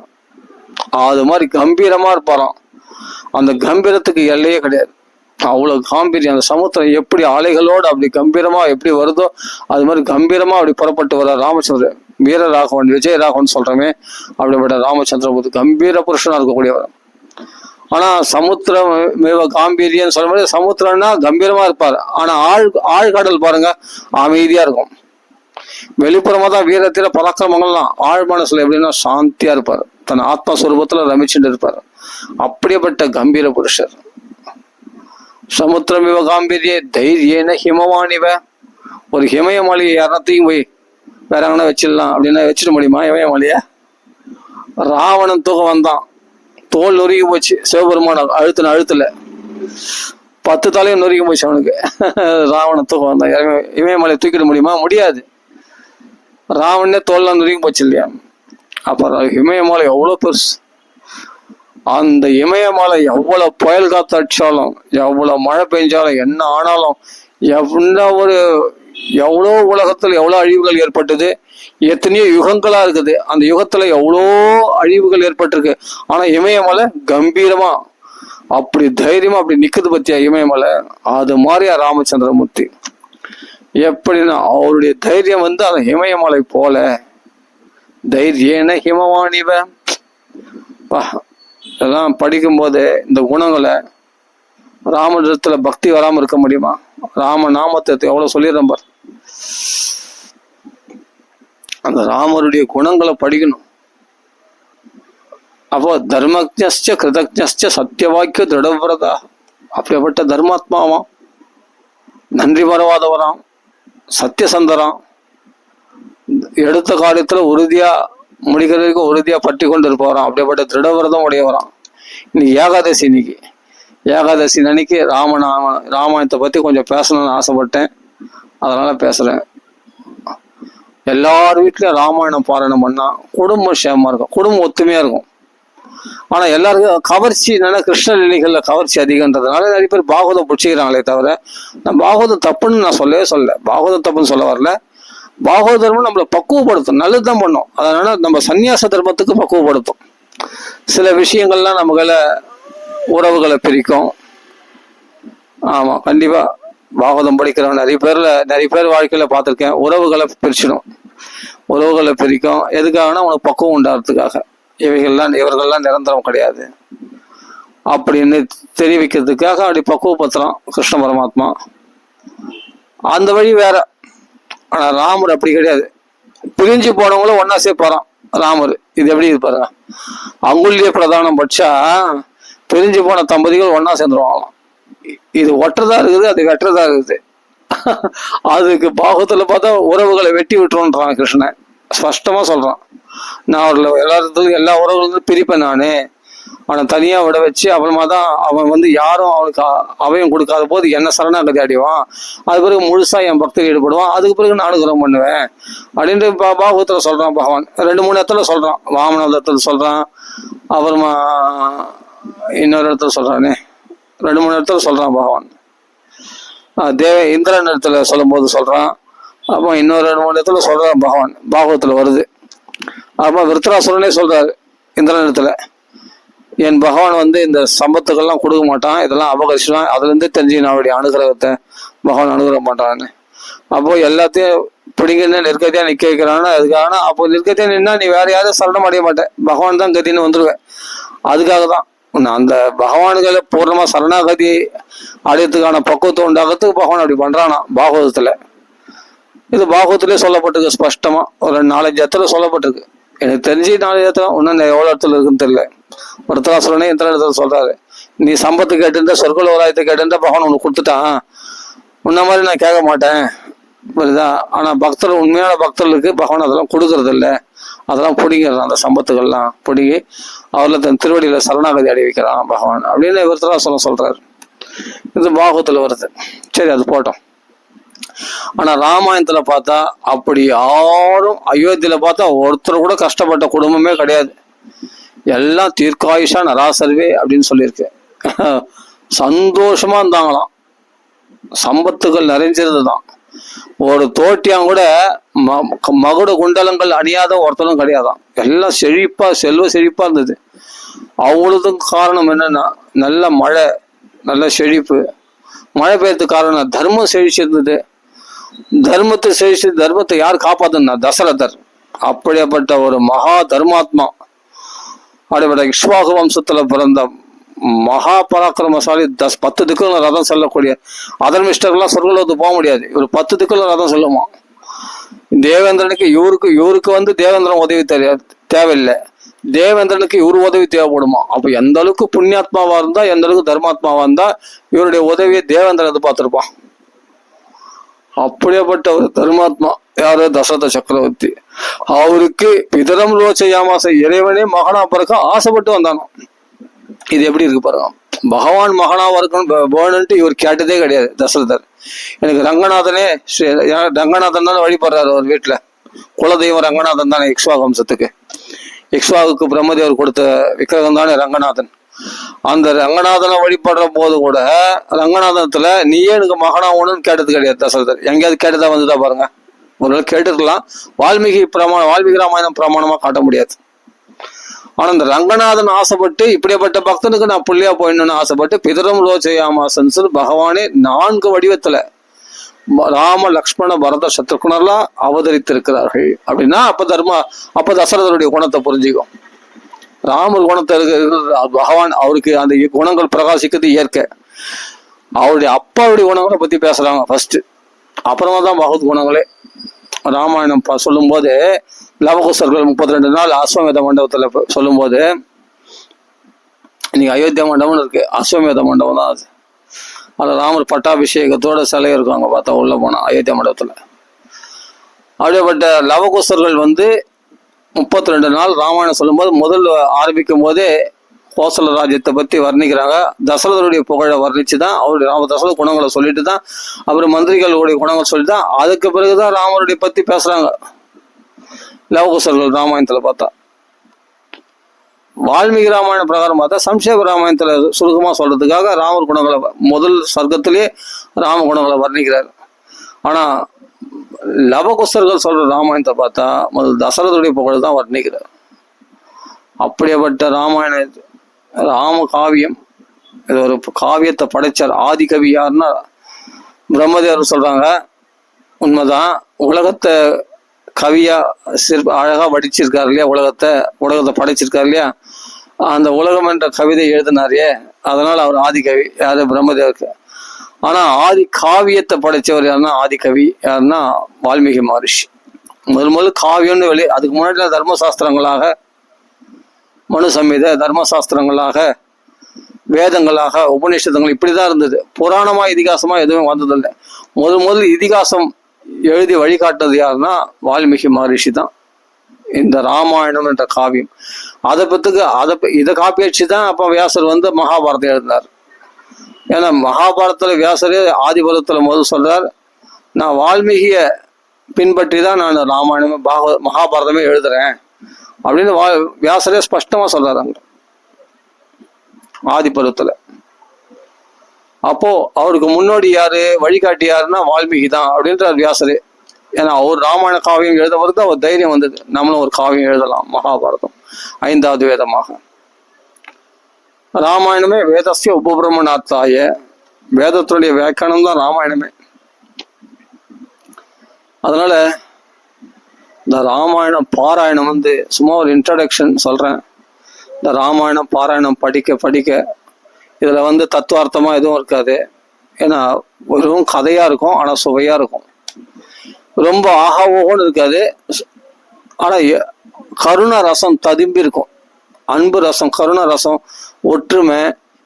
அது மாதிரி கம்பீரமா இருப்பாராம். அந்த கம்பீரத்துக்கு எல்லையே கிடையாது. அவ்வளவு காம்பீரியம். அந்த சமுத்திரம் எப்படி அலைகளோடு அப்படி கம்பீரமா எப்படி வருதோ அது மாதிரி கம்பீரமா அப்படி புறப்பட்டு வர ராமச்சந்திரன், வீர ராகவன், விஜய ராகவன் சொல்றமே, அப்படிப்பட்ட ராமச்சந்திரமூர்த்தி கம்பீர புருஷனா இருக்கக்கூடியவர். ஆனா சமுத்திரம் காம்பீரியன்னு சொல்ல முடியாது. சமுத்திரம்னா கம்பீரமா இருப்பார். ஆனா ஆழ்கடல் பாருங்க அமைதியா இருக்கும். வெளிப்புறமா தான் வீரத்தில பராக்கிரமங்கள்லாம், ஆழ் மனசுல எப்படின்னா சாந்தியா இருப்பார். தன் ஆத்மஸ்வரூபத்துல ரமிச்சுட்டு இருப்பார். அப்படியேப்பட்ட கம்பீர புருஷர். சமுத்திரம் இவ காம்பீரிய தைரியன ஹிமவானிவ. ஒரு ஹிமயமலையை யாரத்தையும் போய் வேற எங்கன்னா வச்சிடலாம் அப்படின்னா வச்சிட முடியுமா இமயமலைய? ராவணன் தூக்கம் வந்தான், தோல் நொறுங்கி போச்சு. சிவபெருமான அழுத்துல 10 தலையும் நொறுங்கி போச்சு அவனுக்கு. ராவணன் தூக்கம் வந்தான். இமயமலையை தூக்கிட முடியுமா? முடியாது. ராவணனே தோல்லாம் நொறுங்கி போச்சு இல்லையா? அப்ப இமயமலை எவ்வளவு பெருசு. அந்த இமயமலை எவ்வளவு புயல் காத்து அடிச்சாலும், எவ்வளவு மழை பெஞ்சாலும், என்ன ஆனாலும், எவ்வளோ உலகத்துல எவ்வளோ அழிவுகள் ஏற்பட்டது, எத்தனையோ யுகங்களா இருக்குது. அந்த யுகத்துல எவ்வளோ அழிவுகள் ஏற்பட்டிருக்கு. ஆனா இமயமலை கம்பீரமா அப்படி தைரியமா அப்படி நிக்குது பத்தியா இமயமலை. அது மாதிரியா ராமச்சந்திரமூர்த்தி. எப்படின்னா அவருடைய தைரியம் வந்து அந்த இமயமலை போல. தைரியன ஹிமவானிவ. இதெல்லாம் படிக்கும் போது இந்த குணங்களை, ராமனிடத்துல பக்தி வராம இருக்க முடியுமா? ராம நாமத்தை எவ்வளவு சொல்லிடுறேன் பார். அந்த ராமருடைய குணங்களை படிக்கணும். அப்போ தர்மஜ்ஞ கிருதஜ்ஞ சத்தியவாக்கிய திருடவிரதா. அப்படிப்பட்ட தர்மாத்மாவாம், நன்றி மறவாதவராம், சத்தியசந்தராம், எடுத்த காரியத்துல உறுதியா முடிக்கிறதுக்கு உறுதியா பற்றி கொண்டு இருப்பவராம். அப்படிப்பட்ட திருடவிரதம் உடையவராம். இன்னைக்கு ஏகாதசி. இன்னைக்கு ஏகாதசி அன்னைக்கு ராமாயணத்தை பத்தி கொஞ்சம் பேசணும்னு ஆசைப்பட்டேன். அதனால பேசுறேன். எல்லார் வீட்லயும் ராமாயணம் பாராயணம் பண்ணா குடும்பம் சேமமா இருக்கும், குடும்பம் ஒத்துமையா இருக்கும். ஆனா எல்லாருக்கும் கவர்ச்சி என்னன்னா, கிருஷ்ண லீலைகள்ல கவர்ச்சி அதிகன்றதுனால நிறைய பேர் பாகவதம் பிடிச்சிக்கிறாங்களே தவிர, நான் பாகவதம் தப்புன்னு நான் சொல்லல. பாகவதம் தப்புன்னு சொல்ல வரல. பாகவத தர்மம் நம்மளை பக்குவப்படுத்தும், நல்லதுதான் பண்ணும். அதனால நம்ம சன்னியாச தர்மத்துக்கு பக்குவப்படுத்தும். சில விஷயங்கள்லாம் நமக்குள்ள உறவுகளை பிரிக்கும். ஆமா, கண்டிப்பா பாகவதம் படிக்கிறவன் நிறைய பேர் வாழ்க்கையில பார்த்திருக்கேன். உறவுகளை பிரிச்சிடும், உறவுகளை பிரிக்கும். எதுக்காகனா உனக்கு பக்குவம் உண்டாகிறதுக்காக. இவர்கள்லாம் நிரந்தரம் கிடையாது அப்படின்னு தெரிவிக்கிறதுக்காக அப்படி பக்குவப்படுத்துறான் கிருஷ்ண பரமாத்மா. அந்த வழி வேற. ஆனா ராமர் அப்படி கிடையாது. பிரிஞ்சு போனவங்களும் ஒன்னா சேர்ப்பாராம் ராமர். இது எப்படி இருப்பாரு? அங்குல்ய பிரதானம் பட்சா பிரிஞ்சு போன தம்பதிகள் ஒன்னா சேர்ந்துருவாங்களாம். இது ஒட்டுறதா இருக்குது, அது வெட்டுறதா இருக்குது. அதுக்கு பாகத்துல பார்த்தா உறவுகளை வெட்டி விட்டுருன்றான் கிருஷ்ணன். ஸ்பஷ்டமா சொல்றான், நான் அவர்ல எல்லா உறவுகளும் பிரிப்பேன் நானு. அவனை தனியா விட வச்சு அப்புறமா தான் அவன் வந்து யாரும் அவனுக்கு அவையும் கொடுக்காத போது என்ன சரணாகதி அடைவான். அது பிறகு முழுசா என் பக்தியில் ஈடுபடுவான். அதுக்கு பிறகு நான் அனுகிரகம் பண்ணுவேன் அப்படின்ட்டு பாகவத்துல சொல்றான் பகவான். 2-3 இடத்துல சொல்றான். வாமன இடத்துல சொல்றான், அப்புறமா இன்னொரு இடத்துல சொல்றானே, 2-3 இடத்துல சொல்றான் பகவான். இந்திரன் இடத்துல சொல்லும் போது சொல்றான். அப்போ இன்னொரு 2-3 இடத்துல சொல்றான் பகவான். பாகவத்துல வருது. அப்போ விருத்தராசுரனே சொல்றாரு இந்திரன் இடத்துல, என் பகவான் வந்து இந்த சம்பத்துக்கள்லாம் கொடுக்க மாட்டான், இதெல்லாம் அபகரிச்சுடான். அதுல இருந்து தெரிஞ்சு நான் அவருடைய அனுகிரகத்தை பகவான் அனுகிரகம் பண்றான்னு. அப்போ எல்லாத்தையும் பிடிங்கன்னு நெருக்கத்தையா நிக்க வைக்கிறான்னு. அதுக்காக அப்போ நெருக்கத்தையா நின்னா நீ வேற யாரும் சரணம் அடைய மாட்டேன், பகவான் தான் கத்தின்னு வந்துருவேன். அதுக்காக தான் அந்த பகவான்களை பூர்ணமா சரணாகதி அடையத்துக்கான பக்குவத்தை உண்டாகிறதுக்கு பகவான் அப்படி பண்றானா பாகவதத்துல. இது பாகவத்திலே சொல்லப்பட்டிருக்கு ஸ்பஷ்டமா. ஒரு 4-5 இடத்துல சொல்லப்பட்டிருக்கு. எனக்கு தெரிஞ்சு 4 இடத்துல, இன்னும் எவ்வளவு இடத்துல இருக்குன்னு தெரியல. விருத்தராசுரனே இந்த இடத்துல சொல்றாரு, நீ சம்பத்து கேட்டிருந்த சொர்க்கலோராயத்தை கேட்டிருந்தா பகவான் உனக்கு கொடுத்துட்டான், உன்ன மாதிரி நான் கேட்க மாட்டேன் புரியுதா? ஆனா பக்தர்கள், உண்மையான பக்தர்களுக்கு பகவான் அதெல்லாம் கொடுக்கறது இல்லை. அதெல்லாம் பிடிங்கிறான், அந்த சம்பத்துகள்லாம் பிடிங்கி அவர்ல தன் திருவடியில சரணாகதி அடைய வைக்கிறான் பகவான் அப்படின்னு இவர் சொல்றாரு. இது பாகவத்துல வருது. சரி, அது போட்டோம். ஆனா ராமாயணத்துல பார்த்தா அப்படி யாரும், அயோத்தியில பார்த்தா ஒருத்தர் கூட கஷ்டப்பட்ட குடும்பமே கிடையாது. எல்லாம் தீர்க்காயுஷா நராசர்வே அப்படின்னு சொல்லியிருக்கு. சந்தோஷமா இருந்தாங்களாம், சம்பத்துகள் நிறைஞ்சிருந்துதான். ஒரு தோட்டியான் கூட மகுட குண்டலங்கள் அணியாத ஒருத்தரும் கிடையாதான். எல்லாம் செழிப்பா, செல்வ செழிப்பா இருந்தது. அவ்வளவுக்கும் காரணம் என்னன்னா, நல்ல மழை, நல்ல செழிப்பு. மழை பெய்யறதுக்கு காரணம் தர்மம் செழிச்சிருந்தது. தர்மத்தை செழிச்சு, தர்மத்தை யார் காப்பாத்துனா? தசரதர். அப்படிப்பட்ட ஒரு மகா தர்மாத்மா, அப்படிப்பட்ட இக்ஷ்வாகு வம்சத்துல பிறந்த மகா பராக்கிரமசாலி, 10 திக்குல ரதம் செல்லக்கூடிய அதர்மிஷ்டர்லாம் சொர்க்கலோகத்துக்கு போக முடியாது. இவர் 10 திக்குல ரதம் செல்லுமா. தேவேந்திரனுக்கு இவருக்கு வந்து தேவேந்திரன் உதவி தேவையில்லை, தேவேந்திரனுக்கு இவரு உதவி தேவைப்படுமா. அப்ப எந்த அளவுக்கு புண்ணியாத்மாவா இருந்தா, எந்த அளவுக்கு தர்மாத்மாவா இருந்தா இவருடைய உதவியை தேவேந்திரன் எதிர்பார்த்திருப்பான். அப்படியேப்பட்ட ஒரு தர்மாத்மா யாரு? தசரத சக்கரவர்த்தி. அவருக்கு பிதரம் ரோச்சயாமாச, இறைவனே மகனா பிறக்க ஆசைப்பட்டு வந்தானோ. இது எப்படி இருக்கு பாருங்க. பகவான் மகனாவா இருக்கணும் இவர் கேட்டதே கிடையாது தசரதர். எனக்கு ரங்கநாதனே, ரங்கநாதன் தானே வழிபடுறாரு அவர் வீட்டுல. குலதெய்வம் ரங்கநாதன் தானே இக்ஷ்வாகு வம்சத்துக்கு. இக்ஷ்வாகுக்கு பிரம்மதேவர் கொடுத்த விக்கிரகம் தானே ரங்கநாதன். அந்த ரங்கநாதனை வழிபடுற போது கூட ரங்கநாதனத்துல நீயே எனக்கு மகனாகணும்னு கேட்டது கிடையாது தசரதர். எங்கேயாவது கேட்டதா வந்துதா பாருங்க. ஒரு நாள் கேட்டுருக்கலாம். வால்மீகி ராமாயணம் பிரமாணமா காட்ட முடியாது. ஆனா இந்த ரங்கநாதன் ஆசைப்பட்டு, இப்படிப்பட்ட பக்தனுக்கு நான் புள்ளியா போயிடணும்னு ஆசைப்பட்டு பிதரம் ரோச்சயாமாசன் பகவானே 4 வடிவத்துல ராம, லக்ஷ்மண, பரத, சத்ருகுணர்லாம் அவதரித்திருக்கிறார்கள். அப்படின்னா அப்ப தசரதருடைய குணத்தை புரிஞ்சுக்கும். ராமர் குணத்தை பகவான், அவருக்கு அந்த குணங்கள் பிரகாசிக்கிறது இயற்கை. அவருடைய அப்பாவுடைய குணங்களை பத்தி பேசுறாங்க ஃபர்ஸ்ட், அப்புறமா தான் பகவத் குணங்களே. ராமாயணம் சொல்லும் போது லவகுசர்கள் 32 நாள் அஸ்வமேத மண்டபத்துல சொல்லும் போது, இன்னைக்கு அயோத்தியா மண்டபம்னு இருக்கு, அஸ்வமேத மண்டபம் தான் அது. அதுல ராமர் பட்டாபிஷேகத்தோட சிலை இருக்காங்க பார்த்தா உள்ள போனா அயோத்தியா மண்டபத்துல. அப்படியேப்பட்ட லவகுசர்கள் வந்து 32 நாள் ராமாயணம் சொல்லும் போது, முதல் ஆரம்பிக்கும் போதே கோசல ராஜ்யத்தை பத்தி வர்ணிக்கிறாங்க. தசரதருடைய புகழை வர்ணிச்சுதான் அவருடைய தசரத குணங்களை சொல்லிட்டு தான், அப்புறம் மந்திரிகளுடைய குணங்கள் சொல்லிட்டு தான், அதுக்கு பிறகுதான் ராமருடைய பத்தி பேசுறாங்க லவகுசர்கள் ராமாயணத்துல பார்த்தா. வால்மீகி ராமாயண பிரகாரம் பார்த்தா சம்ஷேப ராமாயணத்துல சுருக்கமா சொல்றதுக்காக ராமர் குணங்களை முதல் சர்க்கத்திலேயே ராம குணங்களை வர்ணிக்கிறார். ஆனா லவகுசர்கள் சொல்ற ராமாயணத்தை பார்த்தா முதல் தசரதுடைய புகழ் தான் வர்ணிக்கிறார். அப்படியேப்பட்ட ராமாயண ராம காவியம், இது ஒரு காவியத்தை படைச்சார். ஆதி கவி யாருன்னா பிரம்மதேவர் சொல்றாங்க. உண்மைதான், உலகத்தை கவியா அழகா வடிச்சிருக்காரு இல்லையா, உலகத்தை படைச்சிருக்காரு இல்லையா. அந்த உலகம் என்ற கவிதை எழுதினாரே, அதனால அவர் ஆதி கவி. யாரு? பிரம்மதேவருக்கு. ஆனா ஆதி காவியத்தை படைச்சவர் யாருன்னா ஆதி கவி யாருன்னா வால்மீகி மகரிஷி. முதல் காவியம்னு அதுக்கு முன்னாடி தர்மசாஸ்திரங்களாக, மனு சம்ஹிதை, தர்மசாஸ்திரங்களாக, வேதங்களாக, உபநிஷதங்கள் இப்படிதான் இருந்தது. புராணமா இதிகாசமா எதுவும் வந்ததில்லை. முதல் இதிகாசம் எழுதி வழிகாட்டுறது யாருன்னா வால்மீகி மகரிஷி தான். இந்த ராமாயணம் என்ற காவியம் இதை காப்பி அடிச்சு தான் அப்ப வியாசர் வந்து மகாபாரதம் எழுதினார். ஏன்னா மகாபாரதத்துல வியாசரே ஆதிபலத்துல முதல் சொல்றார், நான் வால்மீகிய பின்பற்றி தான் நான் ராமாயணமே மகாபாரதமே எழுதுறேன் அப்படின்னு வியாசரே ஸ்பஷ்டமா சொல்றாரு அங்க ஆதிபலத்துல. அப்போ அவருக்கு முன்னோடி யாரு, வழிகாட்டி யாருன்னா வால்மீகி தான் அப்படின்றார் வியாசரே. ஏன்னா அவர் ராமாயண காவியம் எழுத வருது, அவர் தைரியம் வந்தது, நம்மளும் ஒரு காவியம் எழுதலாம், மகாபாரதம் 5வது வேதமாக. ராமாயணமே வேதஸ்ய உபபிரமணாத்தாய, வேதத்துடைய வியாக்கியானம் தான் ராமாயணமே. அதனால இந்த ராமாயணம் பாராயணம் வந்து சும்மா ஒரு இன்ட்ரடக்ஷன் சொல்றேன். இந்த ராமாயணம் பாராயணம் படிக்க இதுல வந்து தத்துவார்த்தமா எதுவும் இருக்காது. ஏன்னா வெறும் கதையா இருக்கும், ஆனா சுவையா இருக்கும். ரொம்ப ஆகாவோன்னு இருக்காது, ஆனா கருண ரசம் ததும்பி இருக்கும். அன்பு ரசம், கருண ரசம், ஒற்றுமை,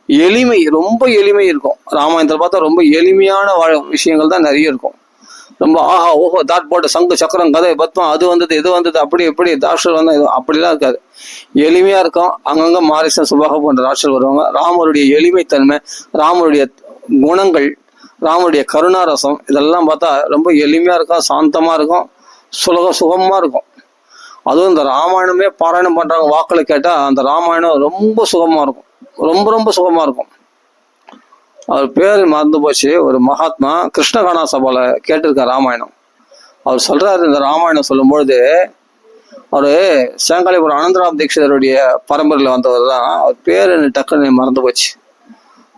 எளிமை, ரொம்ப எளிமை இருக்கும். ராமாயணத்துல பார்த்தா ரொம்ப எளிமையான விஷயங்கள் தான் நிறைய இருக்கும். ரொம்ப ஆஹா ஓஹோ தாட் போட்டு சங்கு சக்கரம் கதை பத்மம் அது வந்தது இது வந்தது அப்படி இப்படி தாட்சர் வந்தா இது அப்படிலாம் இருக்காது. எளிமையா இருக்கும். அங்கங்க மாரிசன் சுபாக போன்ற தாட்சர் வருவாங்க. ராமருடைய எளிமைத்தன்மை, ராமருடைய குணங்கள், ராமருடைய கருணாரசம் இதெல்லாம் பார்த்தா ரொம்ப எளிமையா இருக்கும், சாந்தமா இருக்கும், சுகமா இருக்கும். அதுவும் இந்த ராமாயணமே பாராயணம் பண்றாங்க வாக்குல கேட்டா அந்த ராமாயணம் ரொம்ப சுகமா இருக்கும், ரொம்ப ரொம்ப சுகமா இருக்கும். அவர் பேர் மறந்து போச்சு. ஒரு மகாத்மா கிருஷ்ணகானா சபால கேட்டிருக்கார் ராமாயணம். அவர் சொல்றாரு இந்த ராமாயணம் சொல்லும்பொழுது, அவரு சேங்காலிபுரம் அனந்தராம் தீட்சிதருடைய பரம்பரையில வந்தவர் தான். அவர் பேர் டக்குன்னு மறந்து போச்சு.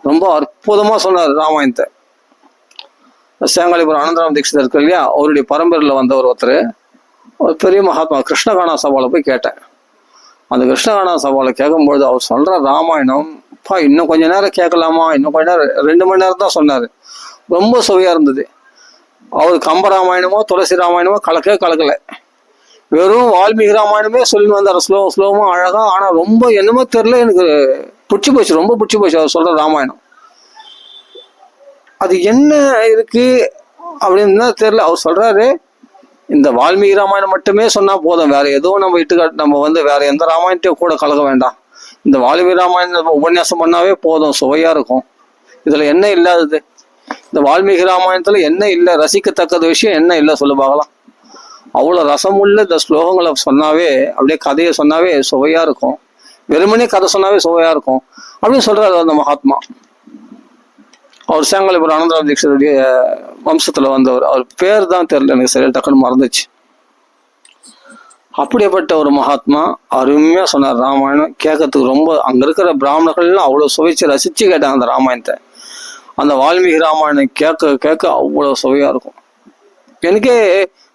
ரொம்ப அற்புதமா சொன்னார் ராமாயணத்தை. சேங்காலிபுரம் அனந்தராம் தீட்சிதர் இருக்கு இல்லையா, அவருடைய பரம்பரையில வந்தவர் ஒருத்தர், ஒரு பெரிய மகாத்மா. கிருஷ்ணகானா சபால போய் கேட்டேன். அந்த கிருஷ்ணகானா சபால கேட்கும்பொழுது அவர் சொல்ற ராமாயணம் இன்னும் கொஞ்ச நேரம் கேட்கலாமா, இன்னும் கொஞ்ச நேரம், 2 மணி நேரம் தான் சொன்னாரு. ரொம்ப சுவையா இருந்தது. அவர் கம்பராமாயணமோ துளசி ராமாயணமோ கலக்கல. வெறும் வால்மீகி ராமாயணமே சொல்லி வந்தார், ஸ்லோவமா அழகா. ஆனா ரொம்ப என்னமோ தெரியல, எனக்கு பிடிச்சி போச்சு, ரொம்ப பிடிச்சி போச்சு அவர் சொல்ற ராமாயணம். அது என்ன இருக்கு அப்படின்னு தான் தெரியல. அவர் சொல்றாரு இந்த வால்மீகி ராமாயணம் மட்டுமே சொன்னா போதும், வேற எதுவும் நம்ம வேற எந்த ராமாயணத்தையும் கூட கலக்க வேண்டாம். இந்த வால்மீகி ராமாயணம் உபன்யாசம் பண்ணாவே போதும், சுவையா இருக்கும். இதுல என்ன இல்லாதது? இந்த வால்மீகி ராமாயணத்துல என்ன இல்லை, ரசிக்கத்தக்கது விஷயம் என்ன இல்லை சொல்லு பார்க்கலாம். அவ்வளவு ரசமுள்ள இந்த ஸ்லோகங்களை சொன்னாவே, அப்படியே கதையை சொன்னாவே சுவையா இருக்கும். வெறுமனே கதை சொன்னாவே சுவையா இருக்கும் அப்படின்னு சொல்றாரு அந்த மகாத்மா. அவர் சேங்காலிபுரம் அனந்தராம் தீட்சிதருடைய வம்சத்துல வந்தவர். அவர் பேர் தான் தெரியல, எனக்கு சரியா டக்குன்னு மறந்துச்சு. அப்படிப்பட்ட ஒரு மகாத்மா அருமையா சொன்னார் ராமாயணம். கேட்கறதுக்கு ரொம்ப, அங்க இருக்கிற பிராமணர்கள்லாம் அவ்வளவு சுவைச்சு ரசிச்சு கேட்டாங்க அந்த ராமாயணத்தை. அந்த வால்மீகி ராமாயணம் கேட்க அவ்வளவு சுவையா இருக்கும். எனக்கே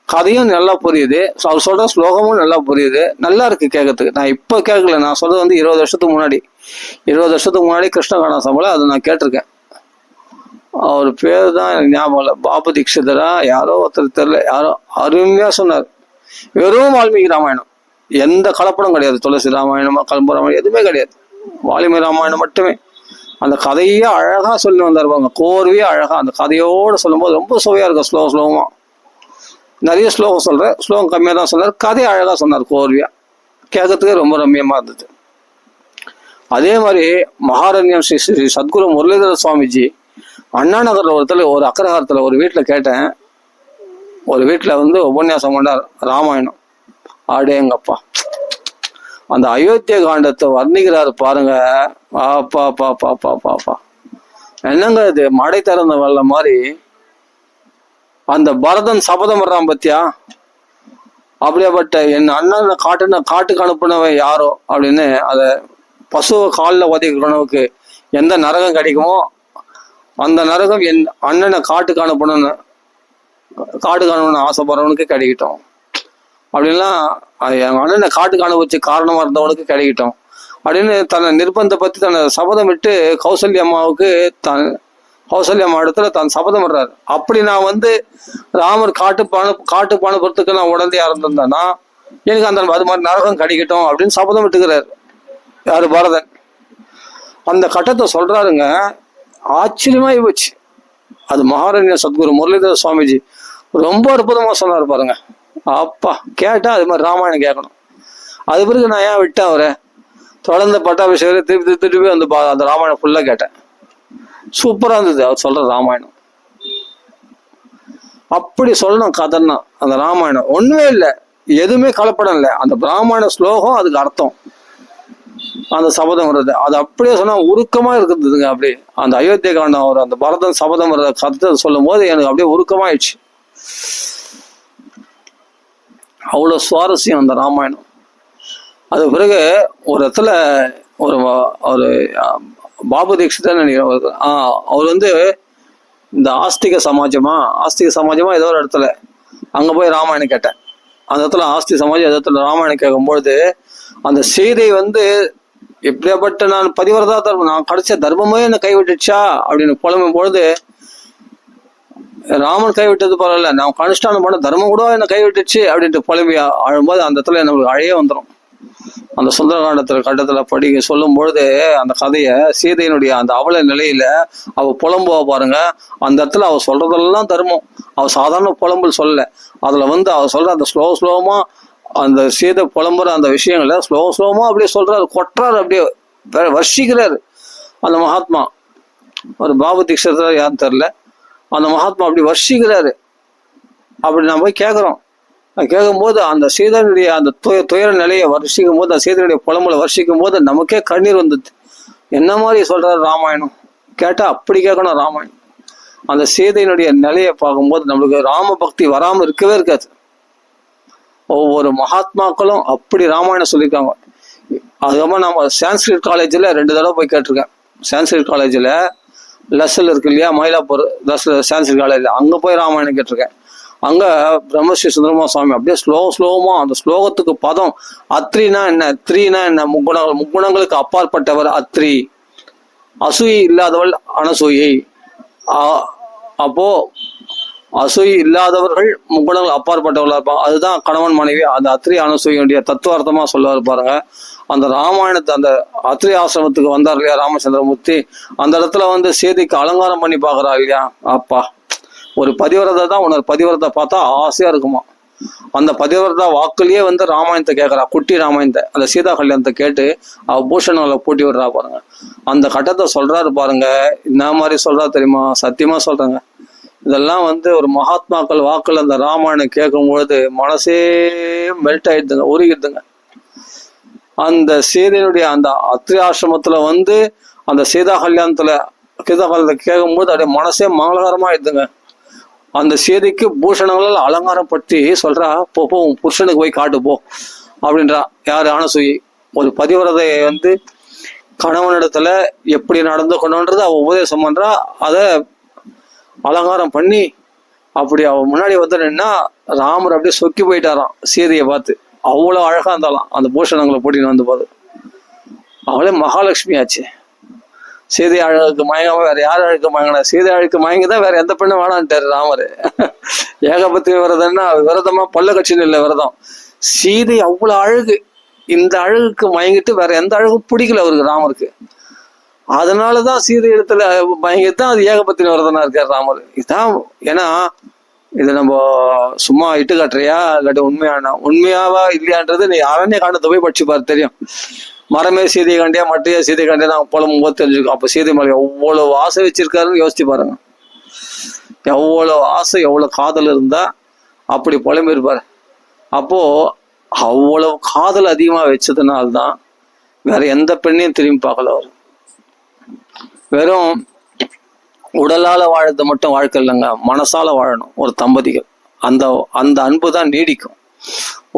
கதையும் நல்லா புரியுது, அவர் சொல்ற ஸ்லோகமும் நல்லா புரியுது, நல்லா இருக்கு கேட்கறதுக்கு. நான் இப்ப கேட்கல, நான் சொல்றது 20 வருஷத்துக்கு முன்னாடி கிருஷ்ணகானா சபால அதை நான் கேட்டிருக்கேன். அவர் பேர் தான் எனக்கு ஞாபகம் இல்லை, பாபு தீட்சிதரா யாரோ ஒருத்தர் தெரியல, யாரோ அருமையா சொன்னார். வெறும் வால்மீகி ராமாயணம், எந்த கலப்படம் கிடையாது. துளசி ராமாயணம் கலம்பு ராமாயணம் எதுவுமே கிடையாது, வால்மீகி ராமாயணம் மட்டுமே. அந்த கதையே அழகா சொல்லி வந்தாருப்பாங்க, கோர்வையா அழகா அந்த கதையோடு சொல்லும்போது ரொம்ப சுவையா இருக்கும். ஸ்லோகமா நிறைய ஸ்லோகம் சொல்றேன், ஸ்லோகம் கம்மியா தான் சொன்னார், கதையை அழகா சொன்னார் கோர்வையா. கேட்கறதுக்கு ரொம்ப ரம்மியமா இருந்தது. அதே மாதிரி மகாரண்யம் ஸ்ரீ சத்குரு முரளிதர சுவாமிஜி அண்ணா நகர்ல ஒரு அக்ரஹாரத்துல ஒரு வீட்டுல கேட்டேன். ஒரு வீட்டுல உபன்யாசம் பண்ணார் ராமாயணம். ஆடேங்கப்பா, அந்த அயோத்திய காண்டத்தை வர்ணிக்கிறாரு பாருங்க. பாப்பா பாப்பா பாப்பா பா என்னங்க இது, மடை திறந்த வெள்ள மாதிரி. அந்த பரதன் சபதம் வர்றான் பத்தியா, அப்படியேப்பட்ட என் அண்ணன் காட்டுக்கு அனுப்புனவன் யாரோ அப்படின்னு, அதை பசுவை காலில் உதைக்கிறவனுக்கு எந்த நரகம் கிடைக்குமோ அந்த நரகம் என் அண்ணனை காட்டுக்கு அனுப்பணும்னு ஆசைப்படுறவனுக்கு கிடைக்கட்டும் அப்படின்லாம், என் அண்ணனை காட்டுக்கு அனுபவிச்சு காரணமா இருந்தவனுக்கு கிடைக்கட்டும் அப்படின்னு தன்னை நிர்பந்தப்படுத்தி தன்னை சபதம் விட்டு கௌசல்யா அம்மா இடத்துல தான் சபதம் விடுறாரு. அப்படி நான் ராமர் காட்டுக்கு அனுப்புறதுக்கு நான் உடந்தையா இருந்திருந்தேன்னா எனக்கு அது மாதிரி நரகம் கிடைக்கட்டும் அப்படின்னு சபதம் விட்டுக்கிறாரு யாரு, பரதன். அந்த கட்டத்தை சொல்றாருங்க, ஆச்சரியமாயி போச்சு. அது மகாரண்ய சத்குரு முரளிதர சுவாமிஜி ரொம்ப அற்புதமா சொன்னார் பாருங்க. அப்பா கேட்டா அது மாதிரி ராமாயணம் கேட்கணும். அது பிறகு நான் ஏன் விட்டேன் அவரை, தொடர்ந்து பட்டாபிஷேகம் திருப்பி அந்த ராமாயணம் ஃபுல்லா கேட்டேன். சூப்பரா இருந்தது அவர் சொல்ற ராமாயணம். அப்படி சொல்லணும் கதைன்னா அந்த ராமாயணம் ஒண்ணுமே இல்லை, எதுவுமே கலப்படம் இல்லை. அந்த பிராமண ஸ்லோகம் அதுக்கு அர்த்தம், அந்த சபதம் வர்றது அது அப்படியே சொன்னா உருக்கமா இருக்குதுங்க. அப்படியே அந்த அயோத்திய காண்டம் அவர் அந்த பரதன் சபதம் வர்றத கருத்தை சொல்லும் போது எனக்கு அப்படியே உருக்கமாயிடுச்சு. அவ்வளவு சுவாரஸ்யம் அந்த ராமாயணம். அது பிறகு ஒரு இடத்துல ஒரு பாபு தீட்சிதர் நினைக்கிறேன், அவர் இந்த ஆஸ்திக சமாஜமா ஏதோ ஒரு இடத்துல அங்க போய் ராமாயணம் கேட்டேன். அந்த இடத்துல ஆஸ்தி சமாஜம் இடத்துல ராமாயணம் கேட்கும்பொழுது அந்த சீதை எப்படியாப்பட்ட நான் பதிவரதா தர்மம், நான் கிடைச்ச தர்மமே என்னை கைவிட்டுச்சா அப்படின்னு புலம்பும் பொழுது, ராமன் கைவிட்டது பரவாயில்ல, நான் கனுஷ்டானம் பண்ண தர்மம் கூட என்னை கைவிட்டுச்சு அப்படின்ட்டு புலம்பி ஆழும்போது அந்த இடத்துல நம்மளுக்கு அழையே வந்துடும். அந்த கட்டத்துல படிக்க சொல்லும் பொழுது அந்த கதையை சீதையினுடைய அந்த அவல நிலையில அவ புலம்புவா பாருங்க. அந்த இடத்துல அவ சொல்றதெல்லாம் தர்மம். அவ சாதாரண புலம்பல் சொல்லல. அதுல அவ சொல்ற அந்த ஸ்லோமா அந்த சீதை புலம்புற அந்த விஷயங்களை ஸ்லோமா அப்படியே சொல்றாரு, கொட்டுறாரு, அப்படியே வர்ஷிக்கிறாரு அந்த மகாத்மா. ஒரு பாபு தீட்சிதர் யாருன்னு தெரியல, அந்த மகாத்மா அப்படி வர்ஷிக்கிறாரு. அப்படி நான் போய் கேட்குறோம். கேட்கும்போது அந்த சீதனுடைய அந்த துயர நிலையை வர்ஷிக்கும் போது, அந்த சீதனுடைய புலம்புல வர்ஷிக்கும் போது நமக்கே கண்ணீர் வந்தது. என்ன மாதிரி சொல்றாரு ராமாயணம் கேட்டா அப்படி கேட்கணும். ராமாயணம் அந்த சீதையினுடைய நிலையை பார்க்கும்போது நம்மளுக்கு ராம பக்தி வராம இருக்கவே இருக்காது. ஒவ்வொரு மகாத்மாக்களும் அப்படி ராமாயணம் சொல்லியிருக்காங்க. அதுக்கப்புறம் நம்ம சான்ஸ்கிரிட் காலேஜில் 2 தடவை போய் கேட்டிருக்கேன். சான்ஸ்கிரிட் காலேஜில் லஸ்ஸில் இருக்கு இல்லையா, மயிலாப்பூர் லஸ்ஸில் சான்ஸ்கிரிட் காலேஜில், அங்கே போய் ராமாயணம் கேட்டிருக்கேன். அங்கே பிரம்மஸ்ரீ சுந்தரமா சுவாமி அப்படியே ஸ்லோகமா அந்த ஸ்லோகத்துக்கு பதம் அத்ரினா என்ன, த்ரீனா என்ன, முக்குணங்களுக்கு அப்பாற்பட்டவர் அத்ரி, அசூயை இல்லாதவள் அனசூயை. அப்போ அசூயை இல்லாதவர்கள் முக்குணங்கள் அப்பாற்பட்டவர்களா இருப்பாங்க. அதுதான் கணவன் மனைவி. அந்த அத்ரி அனசூயினுடைய தத்துவார்த்தமா சொல்லுவார் பாருங்க. அந்த ராமாயணத்தை அந்த அத்ரி ஆசிரமத்துக்கு வந்தார் இல்லையா ராமச்சந்திரமூர்த்தி, அந்த இடத்துல சீதைக்கு அலங்காரம் பண்ணி பாக்குறா இல்லையா. அப்பா, ஒரு பதிவிரதை தான் உனக்கு பதிவிரதை பார்த்தா ஆசையா இருக்குமா. அந்த பதிவிரதா வாக்குலயே ராமாயணத்தை கேட்கறா, குட்டி ராமாயணத்தை, அந்த சீதா கல்யாணத்தை கேட்டு அவ பூஷணங்களை பூட்டி விடுறா பாருங்க. அந்த கட்டத்தை சொல்றாரு பாருங்க. என்ன மாதிரி சொல்றா தெரியுமா, சத்தியமா சொல்றாங்க. இதெல்லாம் ஒரு மகாத்மாக்கள் வாக்குல அந்த ராமாயணம் கேட்கும் பொழுது மனசே மெல்ட் ஆயிடுதுங்க, உருகிடுதுங்க. அந்த சீதையினுடைய அந்த அத்ரி ஆசிரமத்துல அந்த சீதா கல்யாணத்தை கேட்கும் போது அப்படியே மனசே மங்களகரமா ஆயிடுதுங்க. அந்த சீதைக்கு பூஷணங்களால் அலங்காரம் பற்றி சொல்றா, போ உன் புருஷனுக்கு போய் காட்டு போ அப்படின்றா. யாரு, அனசூயை. ஒரு பதிவிரதையை கணவனிடத்துல எப்படி நடந்து கொண்டோன்றது அவ உபதேசம் பண்றா. அதை அலங்காரம் பண்ணி அப்படி அவ முன்னாடி நின்னா ராமர் அப்படியே சொக்கி போயிட்டாராம் சீதையை பார்த்து. அவ்வளவு அழகா இருந்தாலாம் அந்த பூஷணங்களை போட்டின்னு போது. அவளே மகாலட்சுமி ஆச்சு. சீதை அழகுக்கு மயங்காம வேற யார் அழுக்கு மயங்கினா, சீதை அழுக்கு மயங்கிதான் வேற எந்த பெண்ணும் வேணான்ட்டாரு ராமரு. ஏகபத்திய விரதம்னா விரதமா பல்ல கட்சின்னு இல்லை விரதம். சீதை அவ்வளவு அழகு, இந்த அழகுக்கு மயங்கிட்டு வேற எந்த அழகும் பிடிக்கல அவருக்கு ராமருக்கு. அதனாலதான் சீதை இடத்துல மயங்கித்தான் அது ஏகபத்தின விரதனா இருக்காரு ராமர். இதுதான். ஏன்னா இது நம்ம சும்மா இட்டு காட்டுறியா இல்லாட்டி உண்மையாவா இல்லையான்றது நீ அரண்ய காண்டத்தை போய் படிச்சு பாரு தெரியும். மரமே சீதை காண்டியா மட்டையா சீதை காண்டியா நாங்க புலம்பும் போது தெரிஞ்சுக்கோம். அப்ப சீதை மேல எவ்வளவு ஆசை வச்சிருக்காருன்னு யோசிச்சு பாருங்க. எவ்வளவு ஆசை, எவ்வளவு காதல் இருந்தா அப்படி புலம்பி இருப்பாரு. அப்போ அவ்வளவு காதல் அதிகமா வச்சதுனால்தான் வேற எந்த பெண்ணையும் திரும்பி பார்க்கல அவர். வெறும் உடலால வாழறது மட்டும் வாழ்க்கை இல்லைங்க, மனசால வாழணும் ஒரு தம்பதிகள். அந்த அந்த அன்பு தான் நீடிக்கும்.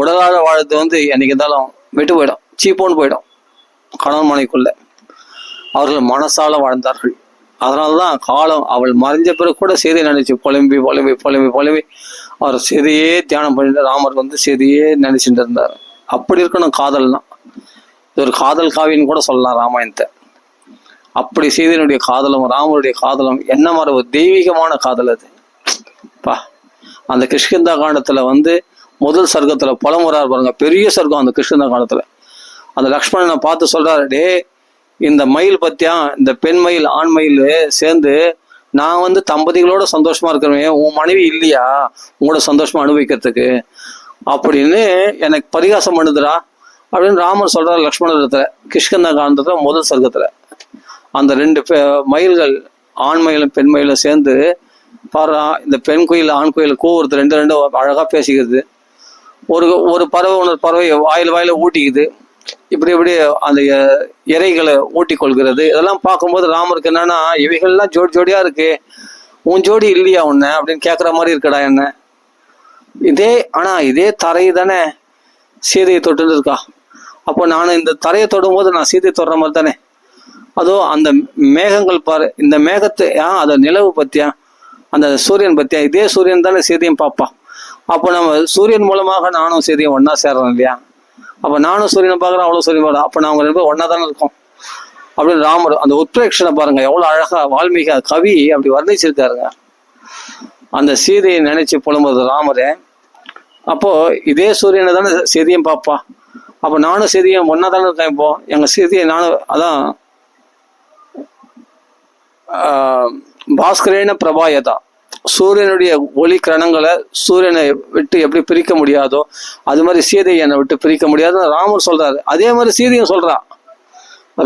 உடலால வாழறது என்னைக்கு இருந்தாலும் விட்டு போயிடும், சீப்போன்னு போயிடும் கணவன் மனைக்குள்ள. அவர்கள் மனசால வாழ்ந்தார்கள். அதனாலதான் காலம் அவள் மறைஞ்ச பிறகு கூட சீதை நினைச்சு புலம்பி புலம்பி புலம்பி புலம்பி அவர் சீதையே தியானம் பண்ணிட்டு ராமர் சீதையே நினைச்சுட்டு இருந்தார். அப்படி இருக்கணும் காதல்னா. இது ஒரு காதல் காவின்னு கூட சொல்லலாம் ராமாயணத்தை. அப்படி சீதையினுடைய காதலும் ராமருடைய காதலும் என்ன மாதிரி ஒரு தெய்வீகமான காதல் அது பா. அந்த கிஷ்கிந்தா காண்டத்துல முதல் சர்க்கத்துல புலமுறார் பாருங்க, பெரிய சர்க்கம் அந்த கிஷ்கிந்தா காண்டத்துல. அந்த லக்ஷ்மணனை பார்த்து சொல்றாரு, டே இந்த மயில் பத்தியா, இந்த பெண் மயில் ஆண் மயில் சேர்ந்து நான் தம்பதிகளோட சந்தோஷமா இருக்கிறேன், உன் மனைவி இல்லையா உங்களோட சந்தோஷமா அனுபவிக்கிறதுக்கு அப்படின்னு எனக்கு பரிகாசம் பண்ணுதுரா அப்படின்னு ராமர் சொல்றாரு லக்ஷ்மணத்துல. கிஷ்கிந்தா காண்டத்துல முதல் சர்க்கத்துல அந்த 2 மயில்கள், ஆண் மயிலும் பெண் மயிலும் சேர்ந்து பாரு, இந்த பெண் குயில் ஆண் குயில் கூவுறது 2 அழகா பேசிக்கிறது. ஒரு பறவை இன்னொரு பறவை வாயில ஊட்டிக்குது. இப்படி அந்த இறைகளை ஊட்டி கொள்கிறது. இதெல்லாம் பார்க்கும்போது ராமருக்கு என்னன்னா, இவைகள்லாம் ஜோடியா இருக்கு, உன் ஜோடி இல்லையா உன்ன அப்படின்னு கேட்குற மாதிரி இருக்கடா என்ன. இதே தரை தானே சீதையை தொட்டு இருக்கா. அப்போ நான் இந்த தரையை தொடும் போது நான் சீதையை தொடுற மாதிரி தானே. அதோ அந்த மேகங்கள் பாரு, இந்த மேகத்தை அந்த நிலவு பத்தியா, அந்த சூரியன் பத்தியா, இதே சூரியன் தானே சீதையும் பார்ப்பான். அப்போ நம்ம சூரியன் மூலமாக நானும் சீதையும் ஒன்னா சேர்றோம் இல்லையா. அப்ப நானும் சூரியனை பார்க்குறேன், அவ்வளவு சூரியன் பார்க்குறேன். அப்ப நாங்க 2 பேரும் ஒன்னா தானே இருக்கோம் அப்படின்னு ராமர் அந்த உத்பிரேக்ஷனை பாருங்க, எவ்வளவு அழகா வால்மீகி கவி அப்படி வர்ணிச்சிருக்காருங்க. அந்த சீதையை நினைச்சு புலம்புறது ராமரே. அப்போ இதே சூரியனை தானே சீதையும் பார்ப்பா. அப்ப நானும் சீதையும் ஒன்னா தானே இருக்கேன். இப்போ எங்க சீதையை நானும் அதான் பாஸ்கரேன பிரபாயதா, சூரியனுடைய ஒளி கிரணங்களை சூரியனை விட்டு எப்படி பிரிக்க முடியாதோ அது மாதிரி சீதையை என்னை விட்டு பிரிக்க முடியாதுன்னு ராமர் சொல்றாரு. அதே மாதிரி சீதையும் சொல்றா.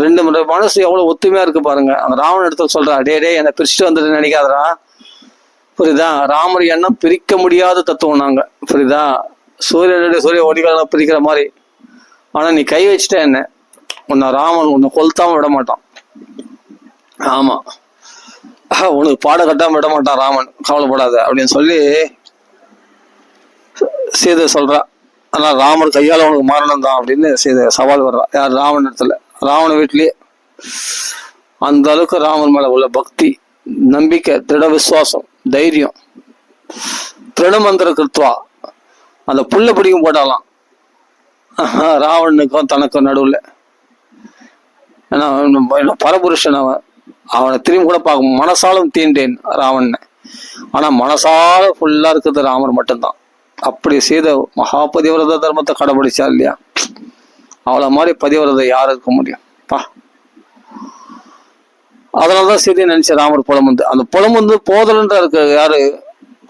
ரெண்டு மனசு எவ்வளவு ஒத்துமையா இருக்கு பாருங்க. அந்த ராவணன் இடத்துல சொல்றா, டே என்னை பிரிச்சுட்டு வந்துட்டு நினைக்காதரா, புரியுதா? ராமர் எண்ணம் பிரிக்க முடியாத தத்துவம் நாங்க, புரியுதா? சூரிய ஒளிகளை பிரிக்கிற மாதிரி. ஆனா நீ கை வச்சுட்ட என்ன, உன்னை ராமன் உன்னை கொளுத்தாம விட மாட்டான். ஆமா, உனக்கு பாட கட்டாம விட மாட்டான் ராமன், கவலைப்படாத அப்படின்னு சொல்லி சீதை சொல்றா. ஆனா ராமர் கையால உனக்கு மரணம் தான் அப்படின்னு சீதை சவால் வர்றா. யார்? ராவண இடத்துல. ராவண வீட்லயே. அந்த அளவுக்கு ராமன் மேல உள்ள பக்தி, நம்பிக்கை, திட விசுவாசம், தைரியம். திருடமந்திர கிருத்வா, அந்த புல்ல பிடிக்கும் போட்டாலாம் ராவணனுக்கும் தனக்கும் நடுவுல. ஏன்னா பரபுருஷன் அவனை திரும்பி கூட பார்க்க மனசாலும் தீண்டேன் ராவணனை. ஆனா மனசால ஃபுல்லா இருக்கிறது ராமர் மட்டும்தான். அப்படி செய்த மகா பதிவிரத தர்மத்தை கடைபிடிச்சா இல்லையா, அவளை மாதிரி பதிவிரதை யாரு இருக்க முடியும் பா. அதனாலதான் சீதையை நினைச்ச ராமர் புலம்புந்து. அந்த புலம்புந்து போதலன்ற இருக்க யாரு?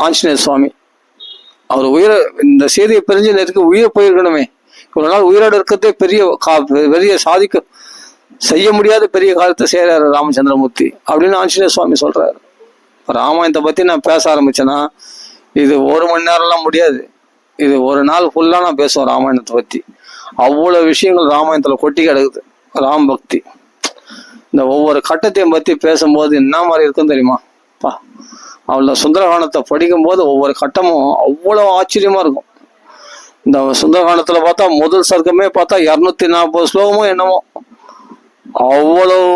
ஆஞ்சநேய சுவாமி. அவர் உயிரை, இந்த செய்தியை பிரிஞ்சு நேருக்கு உயிரை போயிருக்கணுமே, இவ்வளவு நாள் உயிரோடு இருக்கிறதே பெரிய சாதிக்க செய்ய முடியாத பெரிய காலத்தை செய்யறாரு ராமச்சந்திரமூர்த்தி அப்படின்னு ஆஞ்சநேய சுவாமி சொல்றாரு. ராமாயணத்தை பத்தி நான் பேச ஆரம்பிச்சேன்னா இது 1 மணி நேரம்லாம் முடியாது. இது ஒரு நாள் ஃபுல்லா நான் பேசுவேன் ராமாயணத்தை பத்தி. அவ்வளவு விஷயங்கள் ராமாயணத்துல கொட்டி கிடக்குது. ராம் பக்தி இந்த ஒவ்வொரு கட்டத்தையும் பத்தி பேசும்போது என்ன மாதிரி இருக்குன்னு தெரியுமா பா. அவள சுந்தரகாண்டத்தை படிக்கும் போது ஒவ்வொரு கட்டமும் அவ்வளவு ஆச்சரியமா இருக்கும். இந்த சுந்தரகாண்டத்துல பார்த்தா முதல் சர்க்கமே பார்த்தா 240 ஸ்லோகமும் என்னமோ, அவ்வளவு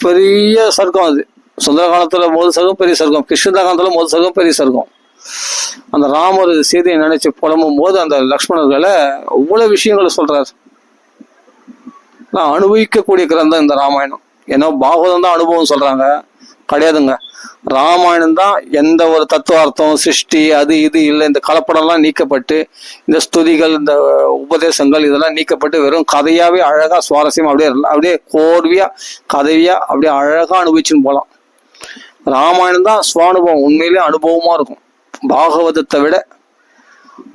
பெரிய சர்க்கம் அது. சுந்தரகாண்டத்துல முதல் சர்க்கம் பெரிய சர்க்கம், கிருஷ்ணகாண்டத்துல முதல் சர்க்கம் பெரிய சர்க்கம். அந்த ராமர் சீதையை நினைச்சு புலம்பும் போது அந்த லக்ஷ்மணர்களை அவ்வளவு விஷயங்களை சொல்றாரு. நான் அனுபவிக்கக்கூடிய கிரந்தம் இந்த ராமாயணம். ஏன்னா பாகவதம் தான் அனுபவம் சொல்றாங்க, கிடையாதுங்க. ராமாயணம் தான் எந்த ஒரு தத்துவார்த்தம் சிருஷ்டி அது இது இல்லை, இந்த கலப்படம்லாம் நீக்கப்பட்டு இந்த ஸ்துதிகள் இந்த உபதேசங்கள் இதெல்லாம் நீக்கப்பட்டு வெறும் கதையாவே அழகா சுவாரஸ்யம் அப்படியே கோர்வியா கதையா அப்படியே அழகா அனுபவிச்சுன்னு போகலாம். ராமாயணம் தான் சுவானுபவம், உண்மையிலே அனுபவமா இருக்கும். பாகவதத்தை விட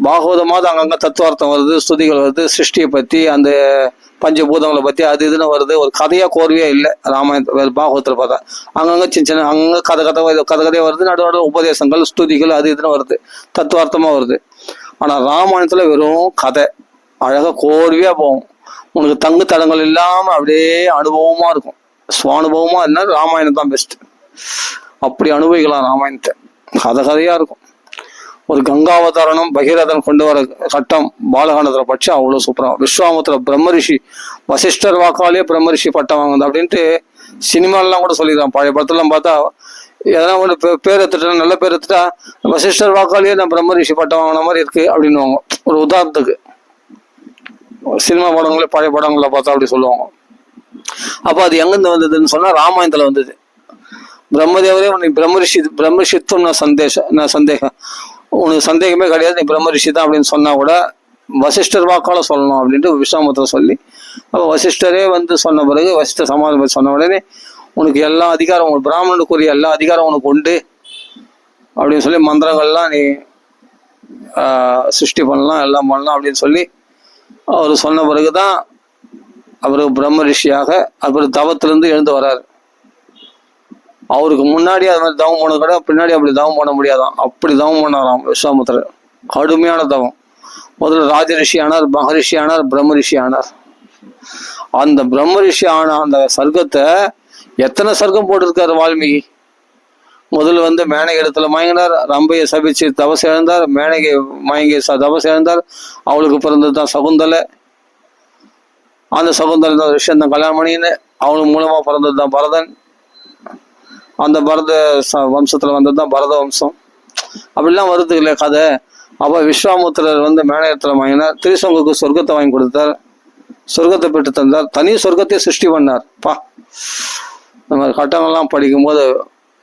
பாகவதமாவது அங்கங்க தத்துவார்த்தம் வருது, ஸ்துதிகள் வருது, சிருஷ்டியை பத்தி அந்த பஞ்சபூதங்களை பத்தி அது இதுன்னு வருது. ஒரு கதையா கோர்வையா இல்லை ராமாயண பாகவத்துல பார்த்தா. அங்கங்க சின்ன அங்கங்க கதையா வருது. நடுவோட உபதேசங்கள் ஸ்துதிகள் அது இதுன்னு வருது, தத்துவார்த்தமா வருது. ஆனா ராமாயணத்துல வெறும் கதை அழகா கோர்வையா போகும். உனக்கு தங்கு தடங்கள் இல்லாம அப்படியே அனுபவமா இருக்கும். சுவானுபவமா இருந்தா ராமாயணம் தான் பெஸ்ட். அப்படி அனுபவிக்கலாம் ராமாயணத்தை. கதையா இருக்கும். ஒரு கங்காவதாரணம் பகீரதன் கொண்டு வர கட்டம் பாலகாண்டத்துல பட்சம் அவ்வளவு சூப்பரா. விஸ்வாமுத்திர பிரம்மரிஷி வசிஷ்டர் வாக்காலேயே பிரம்மரிஷி பட்டம் வாங்குது அப்படின்ட்டு சினிமாலாம் கூட சொல்லிடுறான். பழைய படத்துலாம் பார்த்தா எதனா ஒன்று பேர் எடுத்துட்டா, நல்ல பேர் எடுத்துட்டா வசிஷ்டர் வாக்காலேயே நான் பிரம்மரிஷி பட்டம் வாங்கின மாதிரி இருக்கு அப்படின்னுவாங்க. ஒரு உதாரணத்துக்கு சினிமா படங்களே பழைய படங்களை பார்த்தா அப்படி சொல்லுவாங்க. அப்போ அது எங்கிருந்து வந்ததுன்னு சொன்னா ராமாயணத்துல வந்தது. பிரம்மதேவரே உனக்கு பிரம்மரிஷித்துவம் நான் சந்தேகம் உனக்கு சந்தேகமே கிடையாது, நீ பிரம்மரிஷி தான் அப்படின்னு சொன்னா கூட வசிஷ்டர் வாக்கால சொல்லணும் அப்படின்ட்டு விஸ்வாமித்திரர் சொல்லி, அப்போ வசிஷ்டரே சொன்ன பிறகு வசிஷ்டர் சமாதானம் சொன்ன உடனே உனக்கு எல்லா அதிகாரம், பிராமணனுக்குரிய எல்லா அதிகாரம் உனக்கு உண்டு அப்படின்னு சொல்லி மந்திரங்கள்லாம் நீ சிருஷ்டி பண்ணலாம் எல்லாம் பண்ணலாம் அப்படின்னு சொல்லி அவர் சொன்ன பிறகுதான் அவருக்கு பிரம்ம ரிஷியாக அவர் தவத்திலிருந்து எழுந்து வர்றாரு. அவருக்கு முன்னாடி அது மாதிரி தவம் போனது கூட பின்னாடி அப்படி தவம் பண்ண முடியாதான். அப்படி தவம் பண்ணாராம் விஸ்வாமித்திரர். கடுமையான தவம். முதல்ல ராஜ ரிஷி ஆனார், மகரிஷி ஆனார், பிரம்ம ரிஷி ஆனார். அந்த பிரம்ம ரிஷி ஆன அந்த சர்க்கத்தை எத்தனை சர்க்கம் போட்டிருக்காரு வால்மீகி. முதல்ல மேனகை இடத்துல மயங்கினார், ரம்பையை சபிச்சு தபஸ் இழந்தார், மேனகை மயங்கி தபஸ் இழந்தார். அவளுக்கு பிறந்தது தான் சகுந்தலை. அந்த சகுந்தலை தான் ரிஷந்தன் கல்யாணம் பண்ணின்னு அவனுக்கு மூலமா பிறந்தது தான் பரதன். அந்த பரத வம்சத்துல வந்தது தான் பரத வம்சம். அப்படிலாம் வருது இல்லையா கதை. அப்ப விஸ்வாமுத்திரர் மேனகத்துல மயங்கினார், திரிசங்குக்கு சொர்க்கத்தை வாங்கி கொடுத்தார், சொர்க்கத்தை பெற்று தந்தார், தனி சொர்க்கத்தை சிருஷ்டி பண்ணார். பா இந்த மாதிரி கட்டங்கள்லாம் படிக்கும்போது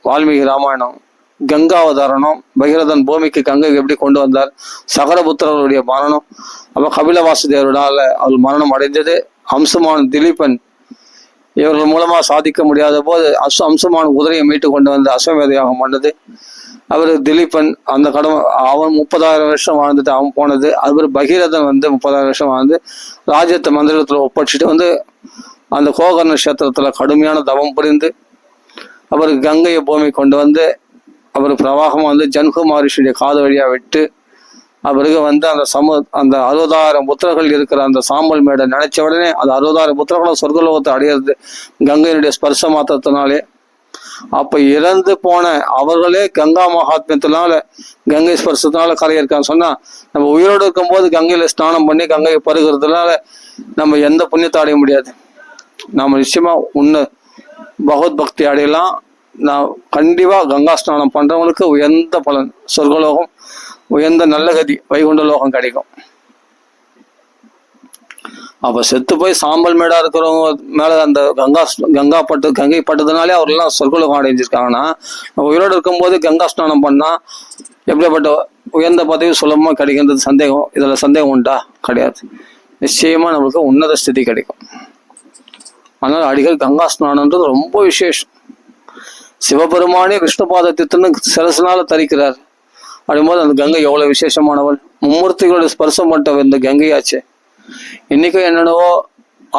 வால்மீகி ராமாயணம் கங்கா அவதாரணம், பகீரதன் பூமிக்கு கங்கை எப்படி கொண்டு வந்தார், சகரபுத்திரருடைய மரணம், அப்ப கபில வாசுதேவரால் அவர் மரணம் அடைந்தது, அம்சுமான் திலீபன் இவர்கள் மூலமா சாதிக்க முடியாத போது அம்சுமான் குதிரையை மீட்டு கொண்டு வந்து அஸ்வமேத யாகம் பண்ணது. அவர் திலீபன் அந்த கடமை அவன் 30,000 வருஷம் வாழ்ந்துட்டு அவன் போனது. அவர் பகீரதன் வந்து 30,000 வருஷம் வாழ்ந்து ராஜ்யத்தை மந்திரத்துல ஒப்படைச்சிட்டு வந்து அந்த கோகர்ண கஷேத்திரத்துல கடுமையான தவம் புரிந்து அவர் கங்கையை பூமி கொண்டு வந்து அவர் பிரவாகமா வந்து ஜன்கு மகரிஷியுடைய காது வழியா விட்டு அவருக்கு வந்து அந்த 60,000 புத்திரர்கள் இருக்கிற அந்த சாம்பல் மேடை நினைச்ச உடனே அந்த 60,000 புத்திரர்களும் சொர்க்கலோகத்தை அடையிறது கங்கையினுடைய ஸ்பர்ச மாத்திரத்தினாலே. அப்ப இறந்து போன அவர்களே கங்கா மகாத்மியத்தினால கங்கை ஸ்பர்சத்தினால கரையிருக்கான்னு சொன்னா, நம்ம உயிரோடு இருக்கும் போது கங்கையில ஸ்நானம் பண்ணி கங்கையை பருகிறதுனால நம்ம எந்த புண்ணியத்தை அடைய முடியாது. நாம நிச்சயமா பகவத் பக்தி அடையலாம். நான் கண்டிப்பா கங்கா ஸ்நானம் பண்றவங்களுக்கு உயர்ந்த பலன், சொர்க்கலோகம், உயர்ந்த நல்ல கதி, வைகுண்ட லோகம் கிடைக்கும். அப்ப செத்து போய் சாம்பல் மேடா இருக்கிறவங்க மேல அந்த கங்கை பட்டதுனாலே அவரெல்லாம் சொர்க்கலோகம் அடைஞ்சிருக்காங்கன்னா, உயிரோடு இருக்கும்போது கங்கா ஸ்நானம் பண்ணா எப்படிப்பட்ட உயர்ந்த பதவி சுலபமா கிடைக்கின்றது சந்தேகம், இதுல சந்தேகம் உண்டா? கிடையாது. நிச்சயமா நம்மளுக்கு உன்னத ஸ்திதி கிடைக்கும். அதனால அடிக்கடி கங்கா ஸ்நானம்ன்றது ரொம்ப விசேஷம். சிவபெருமானே விஷ்ணுபாத தீர்த்தன்னு சிரசனால தரிக்கிறார். அப்படிங்கும்போது அந்த கங்கை எவ்வளவு விசேஷமானவள், மும்மூர்த்திகளோட ஸ்பர்சம் பட்ட இந்த கங்கையாச்சு. இன்னைக்கும் என்னென்னவோ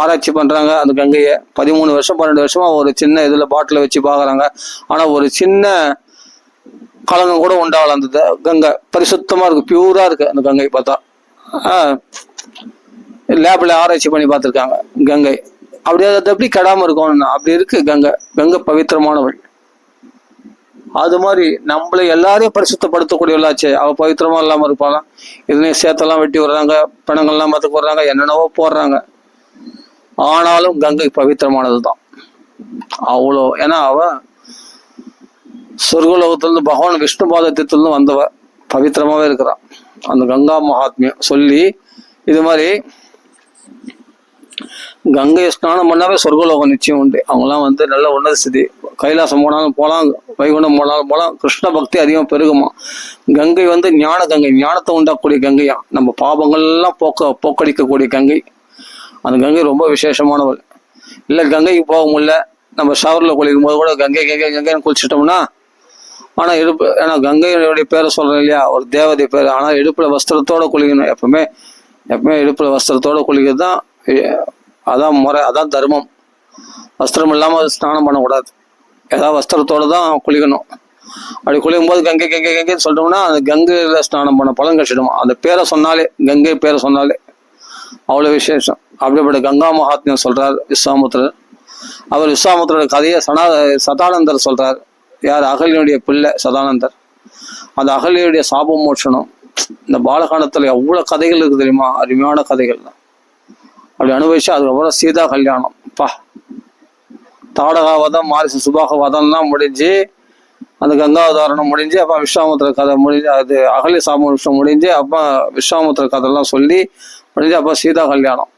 ஆராய்ச்சி பண்றாங்க அந்த கங்கையை. 13 வருஷம் 12 வருஷமா ஒரு சின்ன இதுல பாட்டில வச்சு பாக்குறாங்க. ஆனா ஒரு சின்ன கலங்கம் கூட உண்டாகல. அந்த கங்கை பரிசுத்தமா இருக்கு, பியூரா இருக்கு அந்த கங்கை. பார்த்தா லேப்ல ஆராய்ச்சி பண்ணி பார்த்துருக்காங்க கங்கை. அப்படியே அது எப்படி கெடாம இருக்கும், அப்படி இருக்கு கங்கை. கங்கை பவித்திரமானவள். அது மாதிரி நம்மள எல்லாரையும் பரிசுத்தப்படுத்தக்கூடியவளாச்சே, அவ பவித்திரமா இல்லாம இருப்பாளாம். இதுலயும் சேத்தெல்லாம் வெட்டி விடுறாங்க, பிணங்கள்லாம் மத்துக்கு போடுறாங்க, என்னென்னவோ போடுறாங்க. ஆனாலும் கங்கை பவித்திரமானதுதான் அவ்வளோ. ஏன்னா அவ சொர்க்கலோகத்திலிருந்து பகவான் விஷ்ணு பாதத்திலிருந்து வந்தவ, பவித்திரமாவே இருக்கிறான். அந்த கங்கா மகாத்மியம் சொல்லி இது மாதிரி கங்கையை ஸ்நானம் பண்ணாவே சொர்க்கலோகம் நிச்சயம் உண்டு. அவங்கெல்லாம் வந்து நல்ல உன்னத ஸ்திதி. கைலாசம் போனாலும் போகலாம், வைகுண்டம் போனாலும் போகலாம். கிருஷ்ண பக்தி அதிகமாக பெருகுமா. கங்கை வந்து ஞான கங்கை, ஞானத்தை உண்டாக்கக்கூடிய கங்கையா, நம்ம பாபங்கள்லாம் போக்கடிக்கக்கூடிய கங்கை. அந்த கங்கை ரொம்ப விசேஷமானவள். இல்லை கங்கைக்கு போக முடியல, நம்ம ஷவரில் குளிக்கும் போது கூட கங்கைன்னு குளிச்சிட்டோம்னா, ஆனால் ஏன்னா கங்கையுடைய பேரை சொல்றேன் இல்லையா, ஒரு தேவதை பேர். ஆனால் இடுப்புல வஸ்திரத்தோட குளிக்கணும். எப்பவுமே இடுப்புல வஸ்திரத்தோட குளிக்கிறது தான், அதான் முறை, அதான் தர்மம். வஸ்திரம் இல்லாமல் ஸ்நானம் பண்ணக்கூடாது, ஏதாவது வஸ்திரத்தோடு தான் குளிக்கணும். அப்படி குளிக்கும் போது கங்கைன்னு சொல்லிட்டோம்னா அந்த கங்கையில் ஸ்நானம் பண்ண பலன் கழிச்சிடுமா. அந்த பேரை சொன்னாலே, கங்கை பேரை சொன்னாலே அவ்வளோ விசேஷம். அப்படிப்பட்ட கங்கா மகாத்மியம் சொல்றார் விஸ்வாமுத்திரர். அவர் விஸ்வாமுத்திரோட கதையை சதானந்தர் சொல்றார். யார்? அகலியனுடைய பிள்ளை சதானந்தர். அந்த அகலியுடைய சாபம் மோட்சணம் இந்த பாலகாண்டத்துல எவ்வளவு கதைகள் இருக்கு தெரியுமா, அருமையான கதைகள் தான். அப்படி அனுபவிச்சு அதுக்கப்புறம் சீதா கல்யாணம், தாடகாவதம், மாரிசு சுபாகவாதம்லாம் முடிஞ்சு அந்த கங்காவதாரணம் முடிஞ்சு, அப்போ விஸ்வாமுத்திர கதை முடிஞ்சு, அது அகலி சாமம் முடிஞ்சு, அப்போ விஸ்வாமுத்திர கதைலாம் சொல்லி முடிஞ்சு, அப்போ சீதா கல்யாணம்.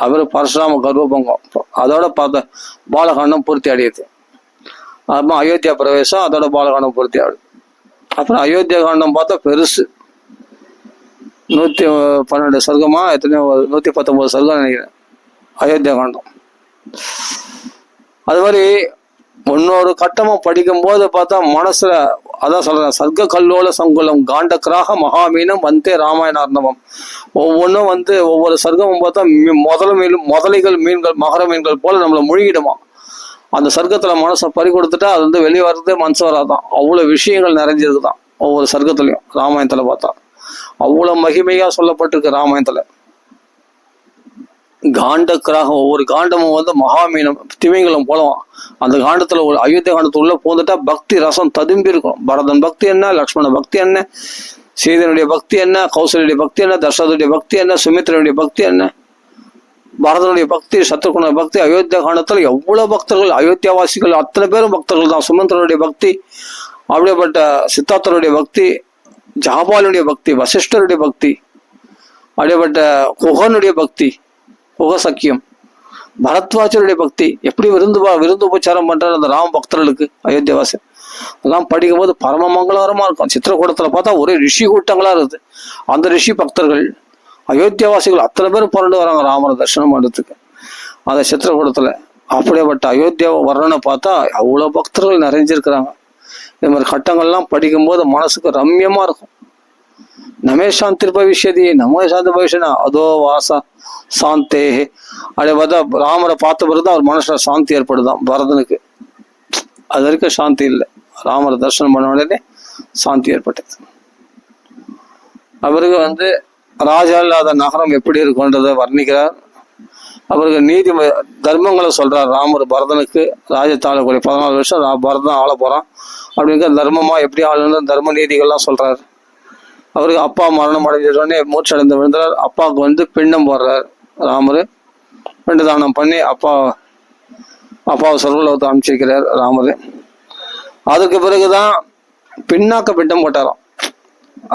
அவர் பரசுராம கர்வபங்கம், அதோட பார்த்த பாலகாண்டம் பூர்த்தி அடையுது. அப்போ அயோத்தியா பிரவேசம், அதோட பாலகாண்டம் பூர்த்தி ஆகுது. அப்புறம் அயோத்தியா காண்டம் பார்த்தா பெருசு, 112 சர்க்கமா, எத்தனையோ 119 சர்க்கம் நினைக்கிறேன் அயோத்தியா காண்டம். அது மாதிரி இன்னொரு கட்டமா படிக்கும் போது பார்த்தா மனசுல அதான் சொல்றேன், சர்க்க கல்லோல சங்குலம் காண்டக்கிராக மகாமீனம் வந்தே ராமாயணார்ணவம். ஒவ்வொன்றும் வந்து ஒவ்வொரு சர்க்கமும் பார்த்தா முதலைகள் மீன்கள் மகர மீன்கள் போல நம்மளை முழுகிடுமா. அந்த சர்க்கத்துல மனசை பறி கொடுத்துட்டா அது வந்து வெளியே வர்றதே மனசு வராதான். அவ்வளவு விஷயங்கள் நிறைஞ்சிருக்குதான் ஒவ்வொரு சர்க்கத்துலயும். ராமாயணத்துல பார்த்தா அவ்வளவு மகிமையா சொல்லப்பட்டிருக்கு ராமாயணத்துல. காண்டக்கிராக ஒவ்வொரு காண்டமும் வந்து மகாமீனம் திமிங்கலம் போலவான். அந்த காண்டத்துல ஒரு அயோத்தியா காண்டத்துல உள்ள போந்துட்டா பக்தி ரசம் ததும்பி இருக்கும். பரதன் பக்தி என்ன, லக்ஷ்மண பக்தி என்ன, சீதனுடைய பக்தி என்ன, கௌசல்யுடைய பக்தி என்ன, தசரதுடைய பக்தி என்ன, சுமித்ரனுடைய பக்தி என்ன, பரதனுடைய பக்தி, சத்ருகுண பக்தி. அயோத்தியா காண்டத்துல எவ்வளவு பக்தர்கள், அயோத்தியாவாசிகள் அத்தனை பேரும் பக்தர்கள் தான். சுமந்திரனுடைய பக்தி, அப்படியேப்பட்ட சித்தார்த்தருடைய பக்தி, ஜாபாலுடைய பக்தி, வசிஷ்டருடைய பக்தி, அப்படியேப்பட்ட குகனுடைய பக்தி, குக சக்கியம், பரத்வாஜருடைய பக்தி எப்படி விருந்து உபச்சாரம் பண்றாரு அந்த ராம பக்தர்களுக்கு அயோத்தியாவாசி அதெல்லாம் படிக்கும் போது பரம மங்களகரமா இருக்கும். சித்திரக்கூடத்துல பார்த்தா ஒரே ரிஷி கூட்டங்களா இருக்குது. அந்த ரிஷி பக்தர்கள் அயோத்தியாவாசிகள் அத்தனை பேர் புரண்டு வராங்க ராமரை தரிசனம் பண்ணுறதுக்கு அந்த சித்திரக்கூடத்துல. அப்படியேப்பட்ட அயோத்தியாவை வர்றன்னு பார்த்தா அவ்வளோ பக்தர்கள் நிறைஞ்சிருக்கிறாங்க. இது மாதிரி கட்டங்கள்லாம் படிக்கும்போது மனசுக்கு ரம்யமா இருக்கும். நமே சாந்தி பவிஷ்யதி நமோ சாந்தி பவிஷ்யனா அதோ வாசா சாந்தே அப்படியே பார்த்தா ராமரை பார்த்த பிறகுதான் அவர் மனசுல சாந்தி ஏற்படுதான் பரதனுக்கு. அது வரைக்கும் சாந்தி இல்லை. ராமரை தரிசனம் பண்ண உடனே சாந்தி ஏற்பட்டது. அவருக்கு ராஜா இல்லாத நகரம் எப்படி இருக்குன்றதை வர்ணிக்கிறார். அவருக்கு நீதி தர்மங்களை சொல்றார். ராமர் பரதனுக்கு ராஜ்யத்தை ஆளக்கூடிய 14 வருஷம் பரதன் ஆள போறான் அப்படிங்கிற தர்மமா எப்படி ஆளுன்னு தர்ம நீதிகள்லாம் சொல்றாரு. அவருக்கு அப்பா மரணம் அடைஞ்சோடனே மூச்சடைந்து விழுந்தார். அப்பாவுக்கு பிண்டம் போடுறார். ராமர் பிண்டு தானம் பண்ணி அப்பாவை சொர்க்கலோகத்தை அனுப்பிச்சிருக்கிறார் ராமர். அதுக்கு பிறகுதான் பின்னாக்க பிண்டம் போட்டாராம்.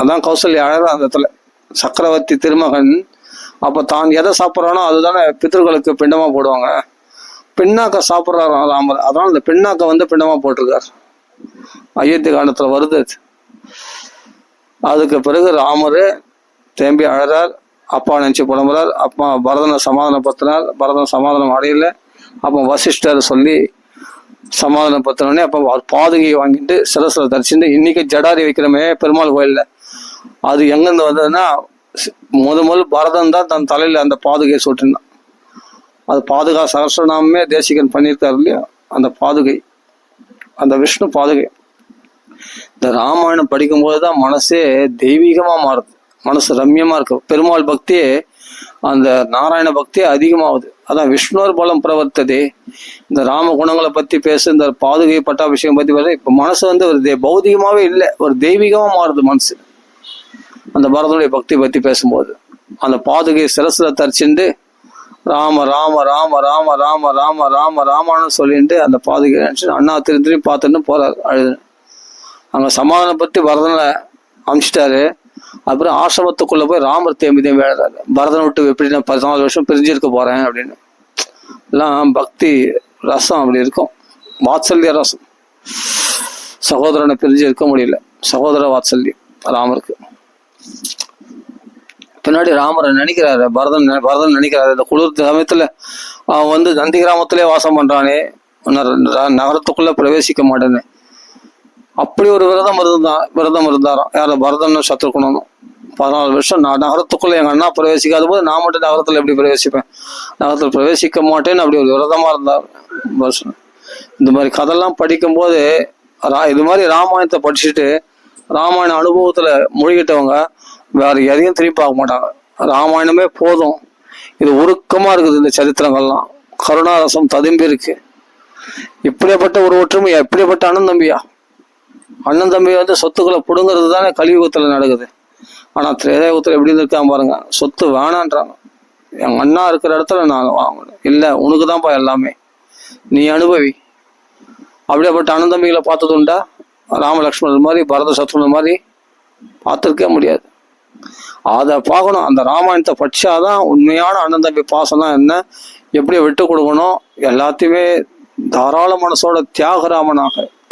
அதான் கௌசல்யா அழகா அந்த இடத்துல சக்கரவர்த்தி திருமகன் அப்ப தான் எதை சாப்பிட்றானோ அதுதானே பித்தர்களுக்கு பிண்டமா போடுவாங்க. பின்னாக்க சாப்பிட்றாராம் ராமர். அதனால இந்த பின்னாக்க பிண்டமா போட்டிருக்காரு. அயோத்தி காண்டத்துல வருது. அதுக்கு பிறகு ராமரு தேம்பி அழறார். அப்பா நினைச்சு புலம்புறார். அப்பா பரதனை சமாதானப்படுத்தினார். பரதன் சமாதானம் அடையல. அப்போ வசிஷ்டர் சொல்லி சமாதானப்படுத்தினோடனே அப்போ பாதுகையை வாங்கிட்டு சிரசில் தரிச்சுட்டு இன்னைக்கு ஜடாரி வைக்கிறோமே பெருமாள் கோயில்ல அது எங்கேருந்து வந்ததுன்னா முதல் பரதன் தான் தன் தலையில அந்த பாதுகையை சூட்டினான். அது பாதுகா சகஸ்ரநாமே தேசிகன் பண்ணியிருக்காரு இல்லையா அந்த பாதுகை, அந்த விஷ்ணு பாதுகை. இந்த ராமாயணம் படிக்கும்போது தான் மனசே தெய்வீகமா மாறுது. மனசு ரம்யமா இருக்கு. பெருமாள் பக்தியே அந்த நாராயண பக்தியே அதிகமாகுது. அதான் விஷ்ணுவர் பலம் பிரவர்த்ததே. இந்த ராம குணங்களை பத்தி பேசு, இந்த பாதுகை பட்டாபிஷேகம் பத்தி பேச இப்ப மனசு ஒரு பௌதிகமாவே இல்லை, ஒரு தெய்வீகமா மாறுது மனசு. அந்த பரதனுடைய பக்தி பத்தி பேசும்போது அந்த பாதுகை சிரசுல தரிச்சுண்டு ராம ராம ராம ராம ராம ராம ராம ராமான்னு சொல்லிட்டு அந்த பாதுகை அண்ணா திரும்பி பார்த்துன்னு போறாரு அழுது. அங்க சமாதானம் பத்தி பரதனை அமிச்சிட்டாரு. அப்புறம் ஆசிரமத்துக்குள்ள போய் ராமர் தேம்பி எழுறாரு. பரதனை விட்டு எப்படி நான் 14 வருஷம் பிரிஞ்சிருக்க போறேன் அப்படின்னு எல்லாம் பக்தி ரசம் அப்படி இருக்கும். வாத்சல்ய ரசம். சகோதரனை பிரிஞ்சு இருக்க முடியல. சகோதர வாத்சல்யம் ராமருக்கு. பின்னாடி ராமரை நினைக்கிறாரு. பரதன் நினைக்கிறாரு. இந்த குளிர் சமயத்துல அவன் நந்தி கிராமத்திலே வாசம் பண்றானே, நகரத்துக்குள்ள பிரவேசிக்க மாட்டேன்னு அப்படி ஒரு விரதம் இருந்தாராம். யார பரதன் சத்ருகுணம். 14 வருஷம் நான் நகரத்துக்குள்ள எங்க அண்ணா பிரவேசிக்காத போது நான் மட்டும் நகரத்துல எப்படி பிரவேசிப்பேன், நகரத்துல பிரவேசிக்க மாட்டேன்னு அப்படி ஒரு விரதமா இருந்தார். இந்த மாதிரி கதையெல்லாம் படிக்கும் போது இது மாதிரி ராமாயணத்தை படிச்சுட்டு ராமாயண அனுபவத்துல மூழ்கிட்டவங்க வேற எதையும் திரும்பி பார்க்க மாட்டாங்க. ராமாயணமே போதும். இது உருக்கமா இருக்குது. இந்த சரித்திரங்கள்லாம் கருணாரசம் ததும்பி இருக்கு. இப்படிப்பட்ட ஒரு ஒற்றுமை, எப்படிப்பட்ட அண்ணன் தம்பியா. அண்ணன் தம்பி சொத்துக்களை புடுங்கிறது தானே கலியுகத்துல நடக்குது. ஆனா திரேதாயுகத்துல எப்படி இருக்காம பாருங்க. சொத்து வேணான்றாங்க. எங்க அண்ணா இருக்கிற இடத்துல நான் வாங்கணும். இல்ல உனக்கு தான்ப்பா எல்லாமே, நீ அனுபவி. அப்படியேப்பட்ட அண்ணன் தம்பிகளை பார்த்தது உண்டா? ராமலக்ஷ்மணர் மாதிரி பரத சத்ருன் மாதிரி பார்த்துருக்கே முடியாது. அதை பார்க்கணும். அந்த ராமாயணத்தை படிச்சாதான் உண்மையான அண்ணன் தம்பி பாசம் தான் என்ன, எப்படி விட்டு கொடுக்கணும் எல்லாத்தையுமே தாராள மனசோட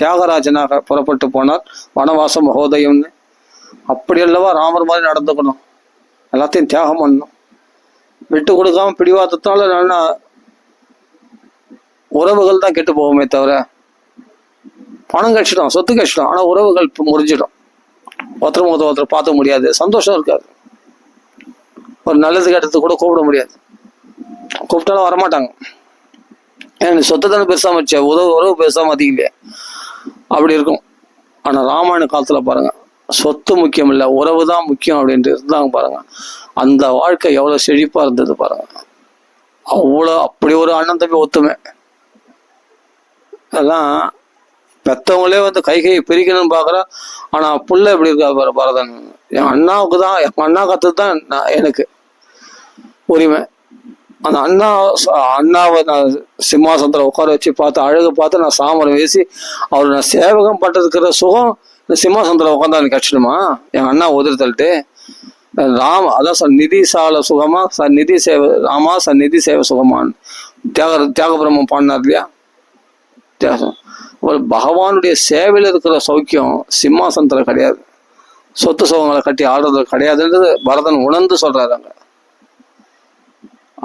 தியாகராஜனாக புறப்பட்டு போனார் வனவாசம் மகோதயம்னு. அப்படி அல்லவா ராமர் மாதிரி நடந்துக்கணும். எல்லாத்தையும் தியாகம் பண்ணணும். விட்டு கொடுக்காம பிடிவாதத்தால நல்ல உறவுகள் தான் கெட்டு போகுமே தவிர பணம் கழிச்சிடும், சொத்து கழிச்சிடும். ஆனா உறவுகள் முறிஞ்சிடும். ஒருத்தர் பார்க்க முடியாது, சந்தோஷம் இருக்காது. ஒரு நல்லது கெட்டது கூட கூப்பிட முடியாது. கூப்பிட்டாலும் வரமாட்டாங்க. ஏன்னா சொத்தை தானே பெருசா வச்ச, உறவு பெருசா மதிக்கலையே, அப்படி இருக்கும். ஆனா ராமாயண காலத்துல பாருங்க, சொத்து முக்கியம் இல்லை, உறவு தான் முக்கியம் அப்படின்ட்டு இருந்தாங்க பாருங்க. அந்த வாழ்க்கை எவ்வளவு செழிப்பா இருந்தது பாருங்க. அப்படி ஒரு அண்ணன் தம்பி ஒத்துமை. அதெல்லாம் பெத்தவங்களே கை பிரிக்கணும்னு பாக்குறா. ஆனா புள்ள எப்படி இருக்கா பாரு பரதன். என் அண்ணாவுக்கு தான், என் அண்ணா கத்து தான் எனக்கு உரிமை. அந்த அண்ணாவை நான் சிம்மாசனத்துல உட்கார வச்சு பார்த்து நான் சாமரம் வீசி அவர் நான் சேவகம் பண்றதுக்கிற சுகம் இந்த சிம்மாசனத்துல உட்காந்தா எனக்கு கஷ்டமா? என் அண்ணா உதிரி தள்ளிட்டு அதான் நிதி சால சுகமா, நிதி சேவை ராமா நிதி சேவை சுகமான்னு தியாக பிரம்மம் பாடினார் இல்லையா, தியாகம். ஒரு பகவானுடைய சேவையில் இருக்கிற சௌக்கியம் சிம்மாசனத்துல கிடையாது, சொத்து சுகங்களை கட்டி ஆடுறது கிடையாதுன்றது பரதன் உணர்ந்து சொல்றாரு அங்க.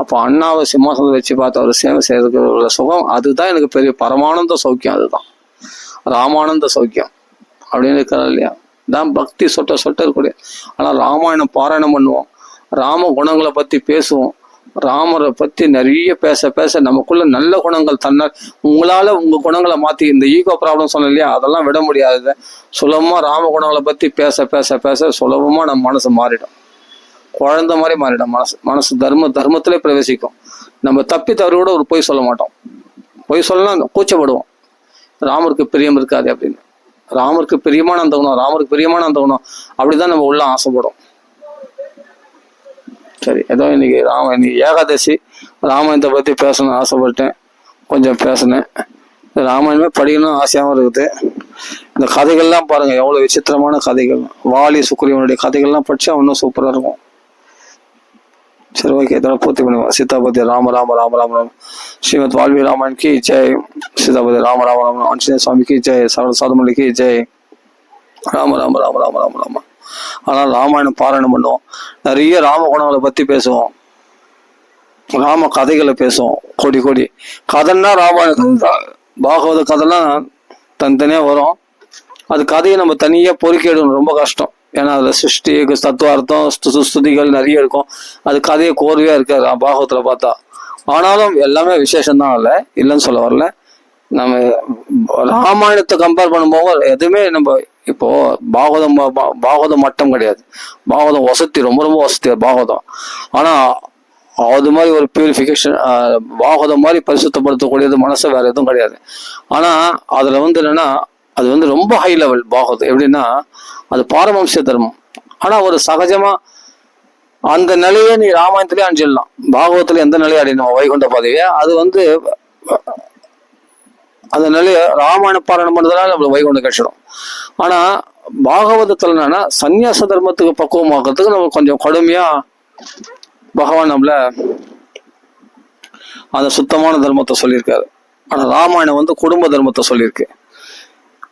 அப்போ அண்ணாவை சிம்மாசனத்தை வச்சு பார்த்து அவர் சேவை செய்யறதுக்கு உள்ள சுகம், அதுதான் எனக்கு பெரிய பரமானந்த சௌக்கியம், அதுதான் ராமானந்த சௌக்கியம் அப்படின்னு இருக்கிறார் இல்லையா. தான் பக்தி சொட்ட சொட்ட இருக்கக்கூடிய. ஆனால் ராமாயணம் பாராயணம் பண்ணுவோம், ராம குணங்களை பத்தி பேசுவோம், ராமரை பத்தி நிறைய பேச பேச நமக்குள்ள நல்ல குணங்கள் தன்னால் உங்களால உங்க குணங்களை மாத்தி, இந்த ஈகோ ப்ராப்ளம் சொன்ன இல்லையா, அதெல்லாம் விட முடியாது. சுலபமா ராம குணங்களை பத்தி பேச பேச பேச சுலபமா நம்ம மனசு மாறிடும், குழந்தை மாதிரி மாறிடும். மனசு தர்மத்திலே பிரவேசிக்கும். நம்ம தப்பி தவறு கூட ஒரு பொய் சொல்ல மாட்டோம், பொய் சொல்லலாம் கூச்சப்படுவோம், ராமருக்கு பிரியம் இருக்காது அப்படின்னு. ராமருக்கு பிரியமான அந்த குணம், ராமருக்கு பிரியமான அந்த குணம், அப்படிதான் நம்ம உள்ள ஆசைப்படும். சரி, ஏதோ இன்னைக்கு ஏகாதசி ராமாயணத்தை பத்தி பேசணும்னு ஆசைப்பட்டேன், கொஞ்சம் பேசினேன். ராமாயணமே படிக்கணும் ஆசையாகவும் இருக்குது. இந்த கதைகள்லாம் பாருங்க எவ்வளவு விசித்திரமான கதைகள், வாலி சுக்ரீவனுடைய கதைகள்லாம் படிச்சா இன்னும் சூப்பரா இருக்கும். சரி, ஓகே, இதோட பூர்த்தி பண்ணுவோம். சீதாபதி ராம ராம ராம ராம ராம. ஸ்ரீமத் வால்மீகி ராமாயண் கி ஜெய். சீதாபதி ராம ராம ராம. ஆஞ்சநேய சுவாமி கி ஜெய். சாதுமல்லி கி ஜெய். ராம ராம ராம ராம ராம ராம. ஆனால் ராமாயணம் பாராயணம் பண்ணுவோம், நிறைய ராம குணங்களை பத்தி பேசுவோம், ராம கதைகளை பேசுவோம். கோடி கோடி கதைன்னா ராமாயணம், பாகவத கதைலாம் தனித்தனியா வரும். அது கதையை நம்ம தனியா பொறுக்கிடணும், ரொம்ப கஷ்டம். ஏன்னா அதுல சிருஷ்டி தத்துவார்த்தம் ஸ்துதிகள் நிறைய இருக்கும். அது கதையை கோர்வையா இருக்காது பாகவத்துல பார்த்தா. ஆனாலும் எல்லாமே விசேஷம்தான், இல்லைன்னு சொல்ல வரல. நம்ம ராமாயணத்தை கம்பேர் பண்ணும்போது எதுவுமே நம்ம இப்போ பாகவதம் மட்டம் கிடையாது, பாகவதம் வசதி, ரொம்ப ரொம்ப வசதி பாகவதம். ஆனா அது மாதிரி ஒரு பியூரிஃபிகேஷன் பாகவதம் மாதிரி பரிசுத்தப்படுத்தக்கூடியது மனசை வேற எதுவும் கிடையாது. ஆனா அதுல என்னன்னா அது ரொம்ப ஹை லெவல் பாகவதம். எப்படின்னா அது பாரமம்ச தர்மம். ஆனா ஒரு சகஜமா அந்த நிலையை நீ ராமாயணத்திலே அணிஞ்சிடலாம், பாகவத்துல எந்த நிலையை அடையணும் வைகுண்ட பதவியை, அது அந்த நிலைய ராமாயண பாராயணம் பண்ணதுனால நம்மளுக்கு வைகுண்டம் கிடைச்சிடும். ஆனா பாகவதத்துல என்னன்னா சன்னியாச தர்மத்துக்கு பக்குவமாக்குறதுக்கு நம்ம கொஞ்சம் கடுமையா பகவான் நம்மள அந்த சுத்தமான தர்மத்தை சொல்லியிருக்காரு. ஆனா ராமாயணம் குடும்ப தர்மத்தை சொல்லியிருக்கு.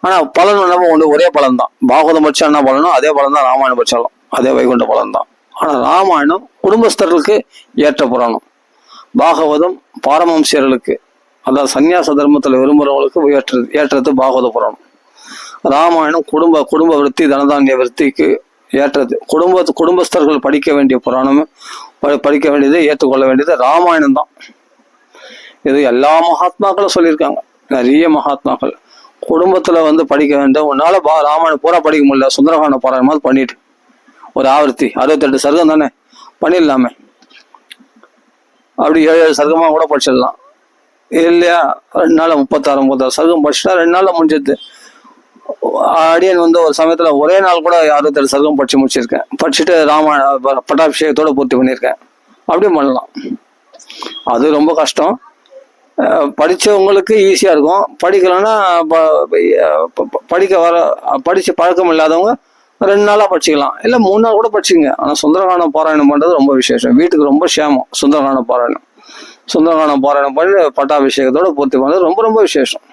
ஆனா பலன் நம்ம ஒரே பலன் தான், பாகவதம் படிச்சா என்ன பலனும் அதே பலன் தான், ராமாயணம் படிச்சாலும் அதே வைகுண்ட பலன் தான். ஆனா ராமாயணம் குடும்பஸ்தர்களுக்கு ஏற்ற புராணம், பாகவதம் பாரமம்சியர்களுக்கு, அதாவது சன்னியாச தர்மத்துல விரும்புறவங்களுக்கு ஏற்றது பாகவத புராணம். ராமாயணம் குடும்ப விருத்தி தனதானிய விருத்திக்கு ஏற்றது. குடும்பஸ்தர்கள் படிக்க வேண்டிய புராணமும் படிக்க வேண்டியது, ஏற்றுக்கொள்ள வேண்டியது ராமாயணம் தான். இது எல்லா மகாத்மாக்களும் சொல்லியிருக்காங்க, நிறைய மகாத்மாக்கள். குடும்பத்துல படிக்க வேண்டும். உன்னால ராமாயணம் பூரா படிக்க முடியல, சுந்தரகாண்ட பாராயணமாவது பண்ணிட்டு ஒரு ஆவர்த்தி 68 சர்க்கம் தானே பண்ணிடலாமே, அப்படி 7 சர்க்கமா கூட படிச்சிடலாம் இல்லையா. 2 நாள்ல 36 சர்க்கம் படிச்சுட்டா 2 நாள்ல முடிஞ்சது. அடியன் ஒரு சமயத்துல ஒரே நாள் கூட 67 சர்க்கம் படிச்சு முடிச்சிருக்கேன். படிச்சுட்டு ராமாயண பட்டாபிஷேகத்தோட பூர்த்தி பண்ணியிருக்கேன். அப்படியும் பண்ணலாம். அது ரொம்ப கஷ்டம். படிச்சவங்களுக்கு ஈஸியா இருக்கும், படிக்கலன்னா படிச்சு பழக்கம் இல்லாதவங்க 2 நாளா படிச்சுக்கலாம், இல்ல 3 நாள் கூட படிச்சுங்க. ஆனா சுந்தரகாண்ட பாராயணம் பண்றது ரொம்ப விசேஷம், வீட்டுக்கு ரொம்ப சேமம். சுந்தரகாண்ட பாராயணம் பண்ணி பட்டாபிஷேகத்தோட பூர்த்தி பண்றது ரொம்ப ரொம்ப விசேஷம்.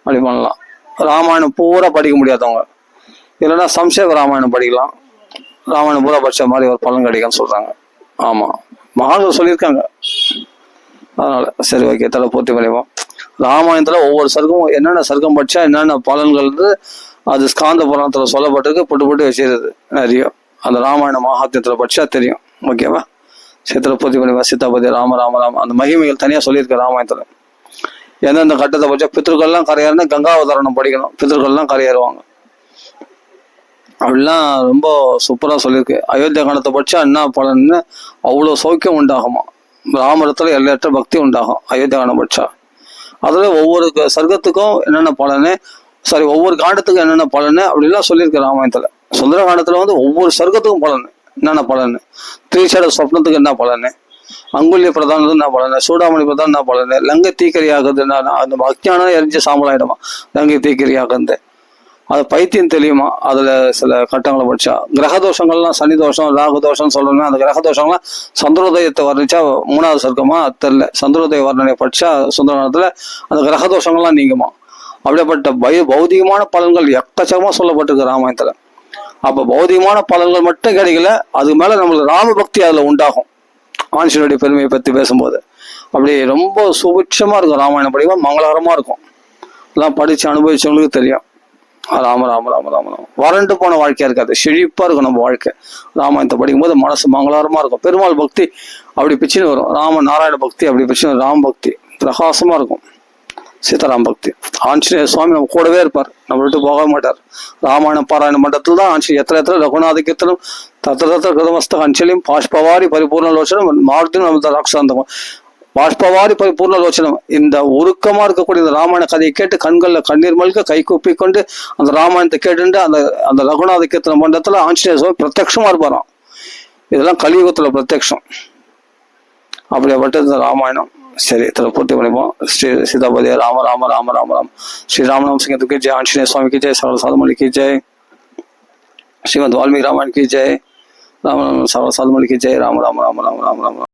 அப்படி பண்ணலாம். ராமாயணம் பூரா படிக்க முடியாதவங்க இல்லைன்னா சம்சேக ராமாயணம் படிக்கலாம், ராமாயணம் பூரா படிச்ச மாதிரி ஒரு பலன் கிடைக்கும்னு சொல்றாங்க. ஆமா, மகான்கள் சொல்லியிருக்காங்க. அதனால சரி, ஓகே, தலை பூர்த்தி பண்ணிப்போம். ராமாயணத்துல ஒவ்வொரு சர்க்கமும் என்னென்ன சர்க்கம் படிச்சா என்னென்ன பலன்கள் அது ஸ்காந்த புராணத்துல சொல்லப்பட்டிருக்கு, போட்டு வச்சிருது நிறைய. அந்த ராமாயண மகாத்மியத்துல படிச்சா தெரியும். ஓகேவா? சித்திர பூர்த்தி பண்ணிப்பா. சீதாபதி ராம ராம ராம. அந்த மகிமைகள் தனியா சொல்லியிருக்க ராமாயணத்துல. எந்தெந்த கட்டத்தை படிச்சா பித்ருக்கள்லாம் கரையாருன்னு கங்காவதாரணம் படிக்கணும், பித்ருக்கள்லாம் கரையேறுவாங்க. அப்படிலாம் ரொம்ப சூப்பரா சொல்லியிருக்கு. அயோத்தியா காண்டத்தை படிச்சா என்ன பலன்னு அவ்வளோ சௌக்கியம் உண்டாகுமா, ராமரத்துல எல்லையற்ற பக்தி உண்டாகும் அயோத்தியா காண்டம் படிச்சா. அதுல ஒவ்வொரு சர்க்கத்துக்கும் என்னென்ன பலனு, ஒவ்வொரு காண்டத்துக்கும் என்னென்ன பலனு அப்படிலாம் சொல்லியிருக்கு ராமாயணத்துல. சுந்தர காண்டத்துல ஒவ்வொரு சர்க்கத்துக்கும் பலனு, என்னென்ன பலனு, திரிசட சொப்னத்துக்கு என்ன பலனு, அங்குல்ய பிரதானது என்ன பலனு, சூடாமணி பிரதானம் என்ன பலனு, லங்கை தீக்கரி ஆகுது, அந்த அஜ்ஞானம் எரிஞ்ச சாம்பலாயிடுமா லங்கை தீக்கரி ஆகுது. அது பைத்தியம் தெரியுமா? அதுல சில கட்டங்களை படிச்சா கிரக தோஷங்கள்லாம் சனி தோஷம் ராகு தோஷம் சொல்றோம்னா அந்த கிரக தோஷங்கள்லாம் சந்திரோதயத்தை வர்ணிச்சா 3வது சொர்க்கமா தெரியல. சந்திரோதய வர்ணனை படிச்சா சுந்தரத்துல அந்த கிரக தோஷங்கள்லாம் நீங்குமா. அப்படிப்பட்ட பௌதிகமான பலன்கள் எக்கச்சக்கமா சொல்லப்பட்டிருக்கு ராமாயணத்துல. அப்ப பௌதிகமான பலன்கள் மட்டும் கிடைக்கல, அது மேல நம்மளுக்கு ராம பக்தி அதுல உண்டாகும். ஆஞ்சநேயருடைய பெருமையை பத்தி பேசும்போது அப்படி ரொம்ப சுபிட்சமா இருக்கும். ராமாயணம் படிக்கும் மங்களகரமா இருக்கும். எல்லாம் படிச்சு அனுபவிச்சவங்களுக்கு தெரியும். ராம ராம ராம ராம ராம. வறண்டு போன வாழ்க்கையா இருக்காது, செழிப்பா இருக்கும் நம்ம வாழ்க்கை. ராமாயணத்தை படிக்கும்போது மனசு மங்களகரமா இருக்கும். பெருமாள் பக்தி அப்படி பிச்சுன்னு வரும். ராம நாராயண பக்தி அப்படி பிச்சுன்னு ராம பக்தி பிரகாசமா இருக்கும். சீதாராம் பக்தி. ஆஞ்சநேய சுவாமி நம்ம கூடவே இருப்பார், நம்ம விட்டு போக மாட்டார். ராமாயணம் பாராயண மண்டலத்தில் தான் ஆஞ்சநேய எத்தனை ரகுநாத கீர்த்தனம் தத்திர கிருதமஸ்த அஞ்சலியும் பாஷ்பவாரி பரிபூர்ண லோச்சனம் மாருதி நம்ம ராட்சாந்தம் பாஷ்பவாரி பரிபூர்ண லோச்சனம். இந்த உருக்கமா இருக்கக்கூடிய இந்த ராமாயண கதையை கேட்டு கண்கள்ல கண்ணீர் மல்க கை கூப்பி கொண்டு அந்த ராமாயணத்தை கேட்டு அந்த ரகுநாத கீர்த்தன மண்டலத்துல ஆஞ்சநேய சுவாமி பிரத்யட்சமா இருப்பாராம். இதெல்லாம் கலியுகத்துல பிரத்யட்சம். அப்படிப்பட்ட இந்த ராமாயணம். சரி, இதில் பூர்த்தி பண்ணிப்போம். ஸ்ரீ சீதாபதி ராம ராம ராம ராம ராம். ஸ்ரீ ராமநாம சிங்கத்துக்கு ஜெய், ஆஞ்சநேய சுவாமிக்கு ஜெய், சகல சாதுமணிக்கு ஜெய், ஸ்ரீமத் வால்மீகி ராமாயण की जय, राम सगल साधुमणि की जय, राम राम राम राम राम राम।